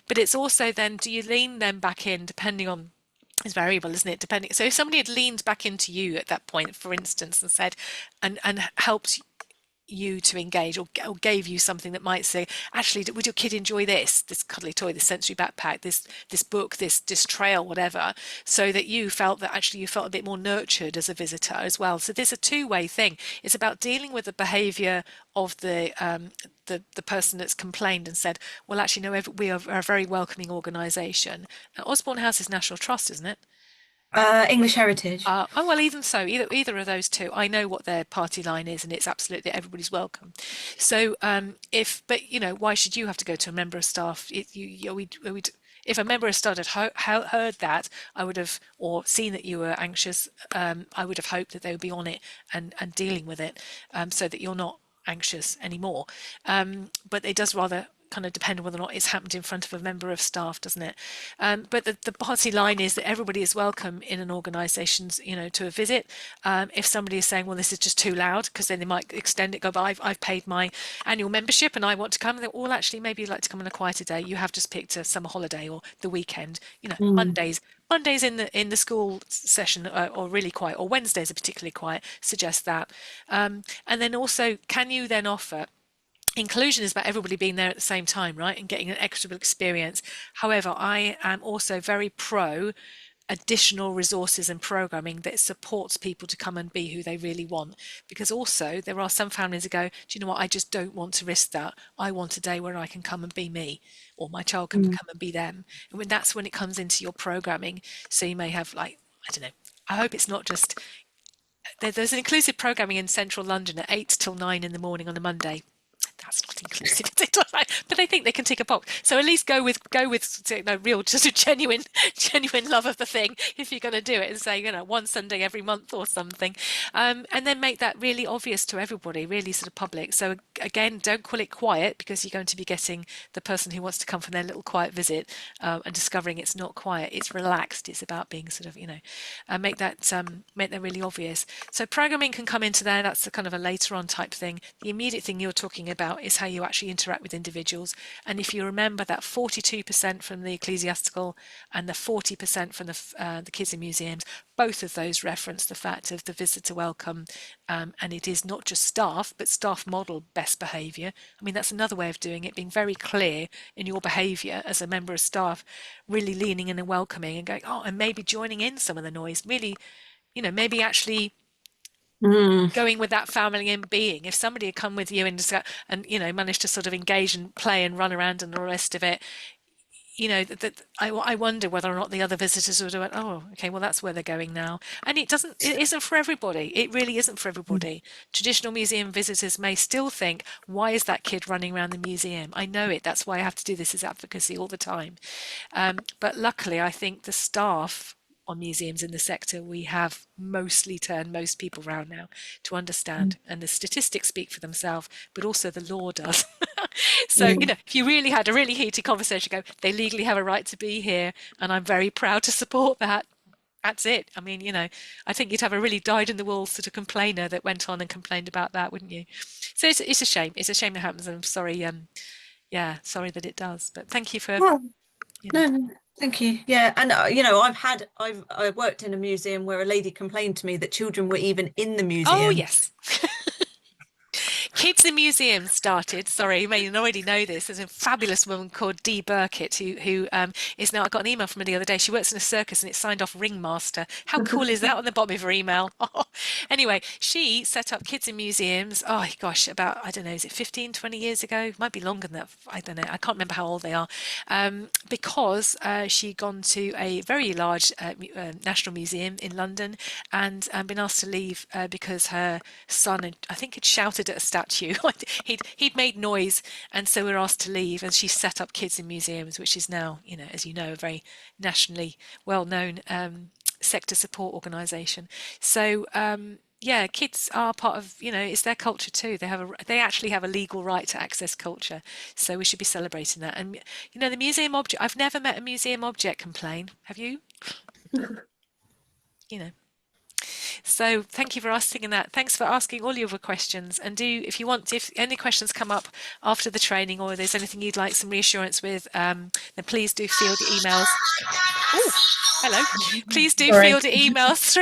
But it's also then, do you lean them back in, depending on, it's variable, isn't it? Depending. So if somebody had leaned back into you at that point, for instance, and said, and helped you to engage, or gave you something that might say, actually, would your kid enjoy this cuddly toy, this sensory backpack, this book, this trail, whatever, so that you felt a bit more nurtured as a visitor as well. So there's a two-way thing. It's about dealing with the behavior of the person that's complained and said, well, actually, no, we are a very welcoming organisation. Now, Osborne House is National Trust, isn't it? English Heritage. Oh, well, even so, either of those two, I know what their party line is, and it's absolutely everybody's welcome. So but you know, why should you have to go to a member of staff? If a member of staff had heard that, I would have, or seen that you were anxious, I would have hoped that they would be on it and dealing with it, so that you're not anxious anymore. But it does rather kind of depend on whether or not it's happened in front of a member of staff, doesn't it? But the party line is that everybody is welcome in an organisation's, to a visit. If somebody is saying, well, this is just too loud, because then they might extend it, go, but I've paid my annual membership and I want to come. And well, actually, maybe you'd like to come on a quieter day. You have just picked a summer holiday or the weekend, Mondays in the school session or really quiet, or Wednesdays are particularly quiet, suggest that. And then also, can you then offer, inclusion is about everybody being there at the same time, right, and getting an equitable experience. However, I am also very pro additional resources and programming that supports people to come and be who they really want, because also there are some families that go, do you know what, I just don't want to risk that. I want a day where I can come and be me, or my child can come and be them. And that's when it comes into your programming. So you may have, like, I don't know, I hope it's not just, there's an inclusive programming in central London at 8 till 9 in the morning on a Monday. that's not inclusive, but they think they can tick a box. So at least go with real, just a genuine love of the thing if you're going to do it, and say, one Sunday every month or something, and then make that really obvious to everybody, really sort of public. So again, don't call it quiet, because you're going to be getting the person who wants to come for their little quiet visit and discovering it's not quiet, it's relaxed, it's about being sort of, make that really obvious. So programming can come into there. That's a kind of a later on type thing. The immediate thing you're talking about is how you actually interact with individuals. And if you remember that 42% from the ecclesiastical and the 40% from the kids in museums, both of those reference the fact of the visitor welcome, and it is not just staff, but staff model best behaviour. I mean, that's another way of doing it, being very clear in your behaviour as a member of staff, really leaning in and welcoming and going, and maybe joining in some of the noise, really, maybe actually going with that family and being. If somebody had come with you and managed to sort of engage and play and run around and the rest of it, I wonder whether or not the other visitors would have went, oh, okay, well, that's where they're going now. And it isn't for everybody. It really isn't for everybody. Traditional museum visitors may still think, why is that kid running around the museum? I know it. That's why I have to do this as advocacy all the time. But luckily, I think the staff on museums in the sector, we have mostly turned most people around now to understand, and the statistics speak for themselves, but also the law does. So if you really had a really heated conversation, go, they legally have a right to be here, and I'm very proud to support that. That's it. I mean, I think you'd have a really dyed-in-the-wool sort of complainer that went on and complained about that, wouldn't you? So it's a shame. It's a shame it happens, and I'm sorry. Sorry that it does. But thank you for. No, thank you. Yeah, and I worked in a museum where a lady complained to me that children were even in the museum. Oh yes. Kids in Museums started, sorry, you may already know this, there's a fabulous woman called Dee Burkett who is now, I got an email from her the other day, she works in a circus and it's signed off Ringmaster. How cool is that on the bottom of her email? Anyway, she set up Kids in Museums, oh gosh, about, I don't know, is it 15, 20 years ago? Might be longer than that, I don't know, I can't remember how old they are, because she'd gone to a very large National Museum in London and been asked to leave because her son, I think, had shouted at a statue. He'd made noise, and so we were asked to leave, and she set up Kids in Museums, which is now, as you know, a very nationally well-known sector support organisation. So kids are part of, it's their culture too. They actually have a legal right to access culture, so we should be celebrating that. And the museum object, I've never met a museum object complain. Have you? So thank you for asking that. Thanks for asking all your questions. And if any questions come up after the training, or there's anything you'd like some reassurance with, then please do field emails. Oh, hello. Please do field emails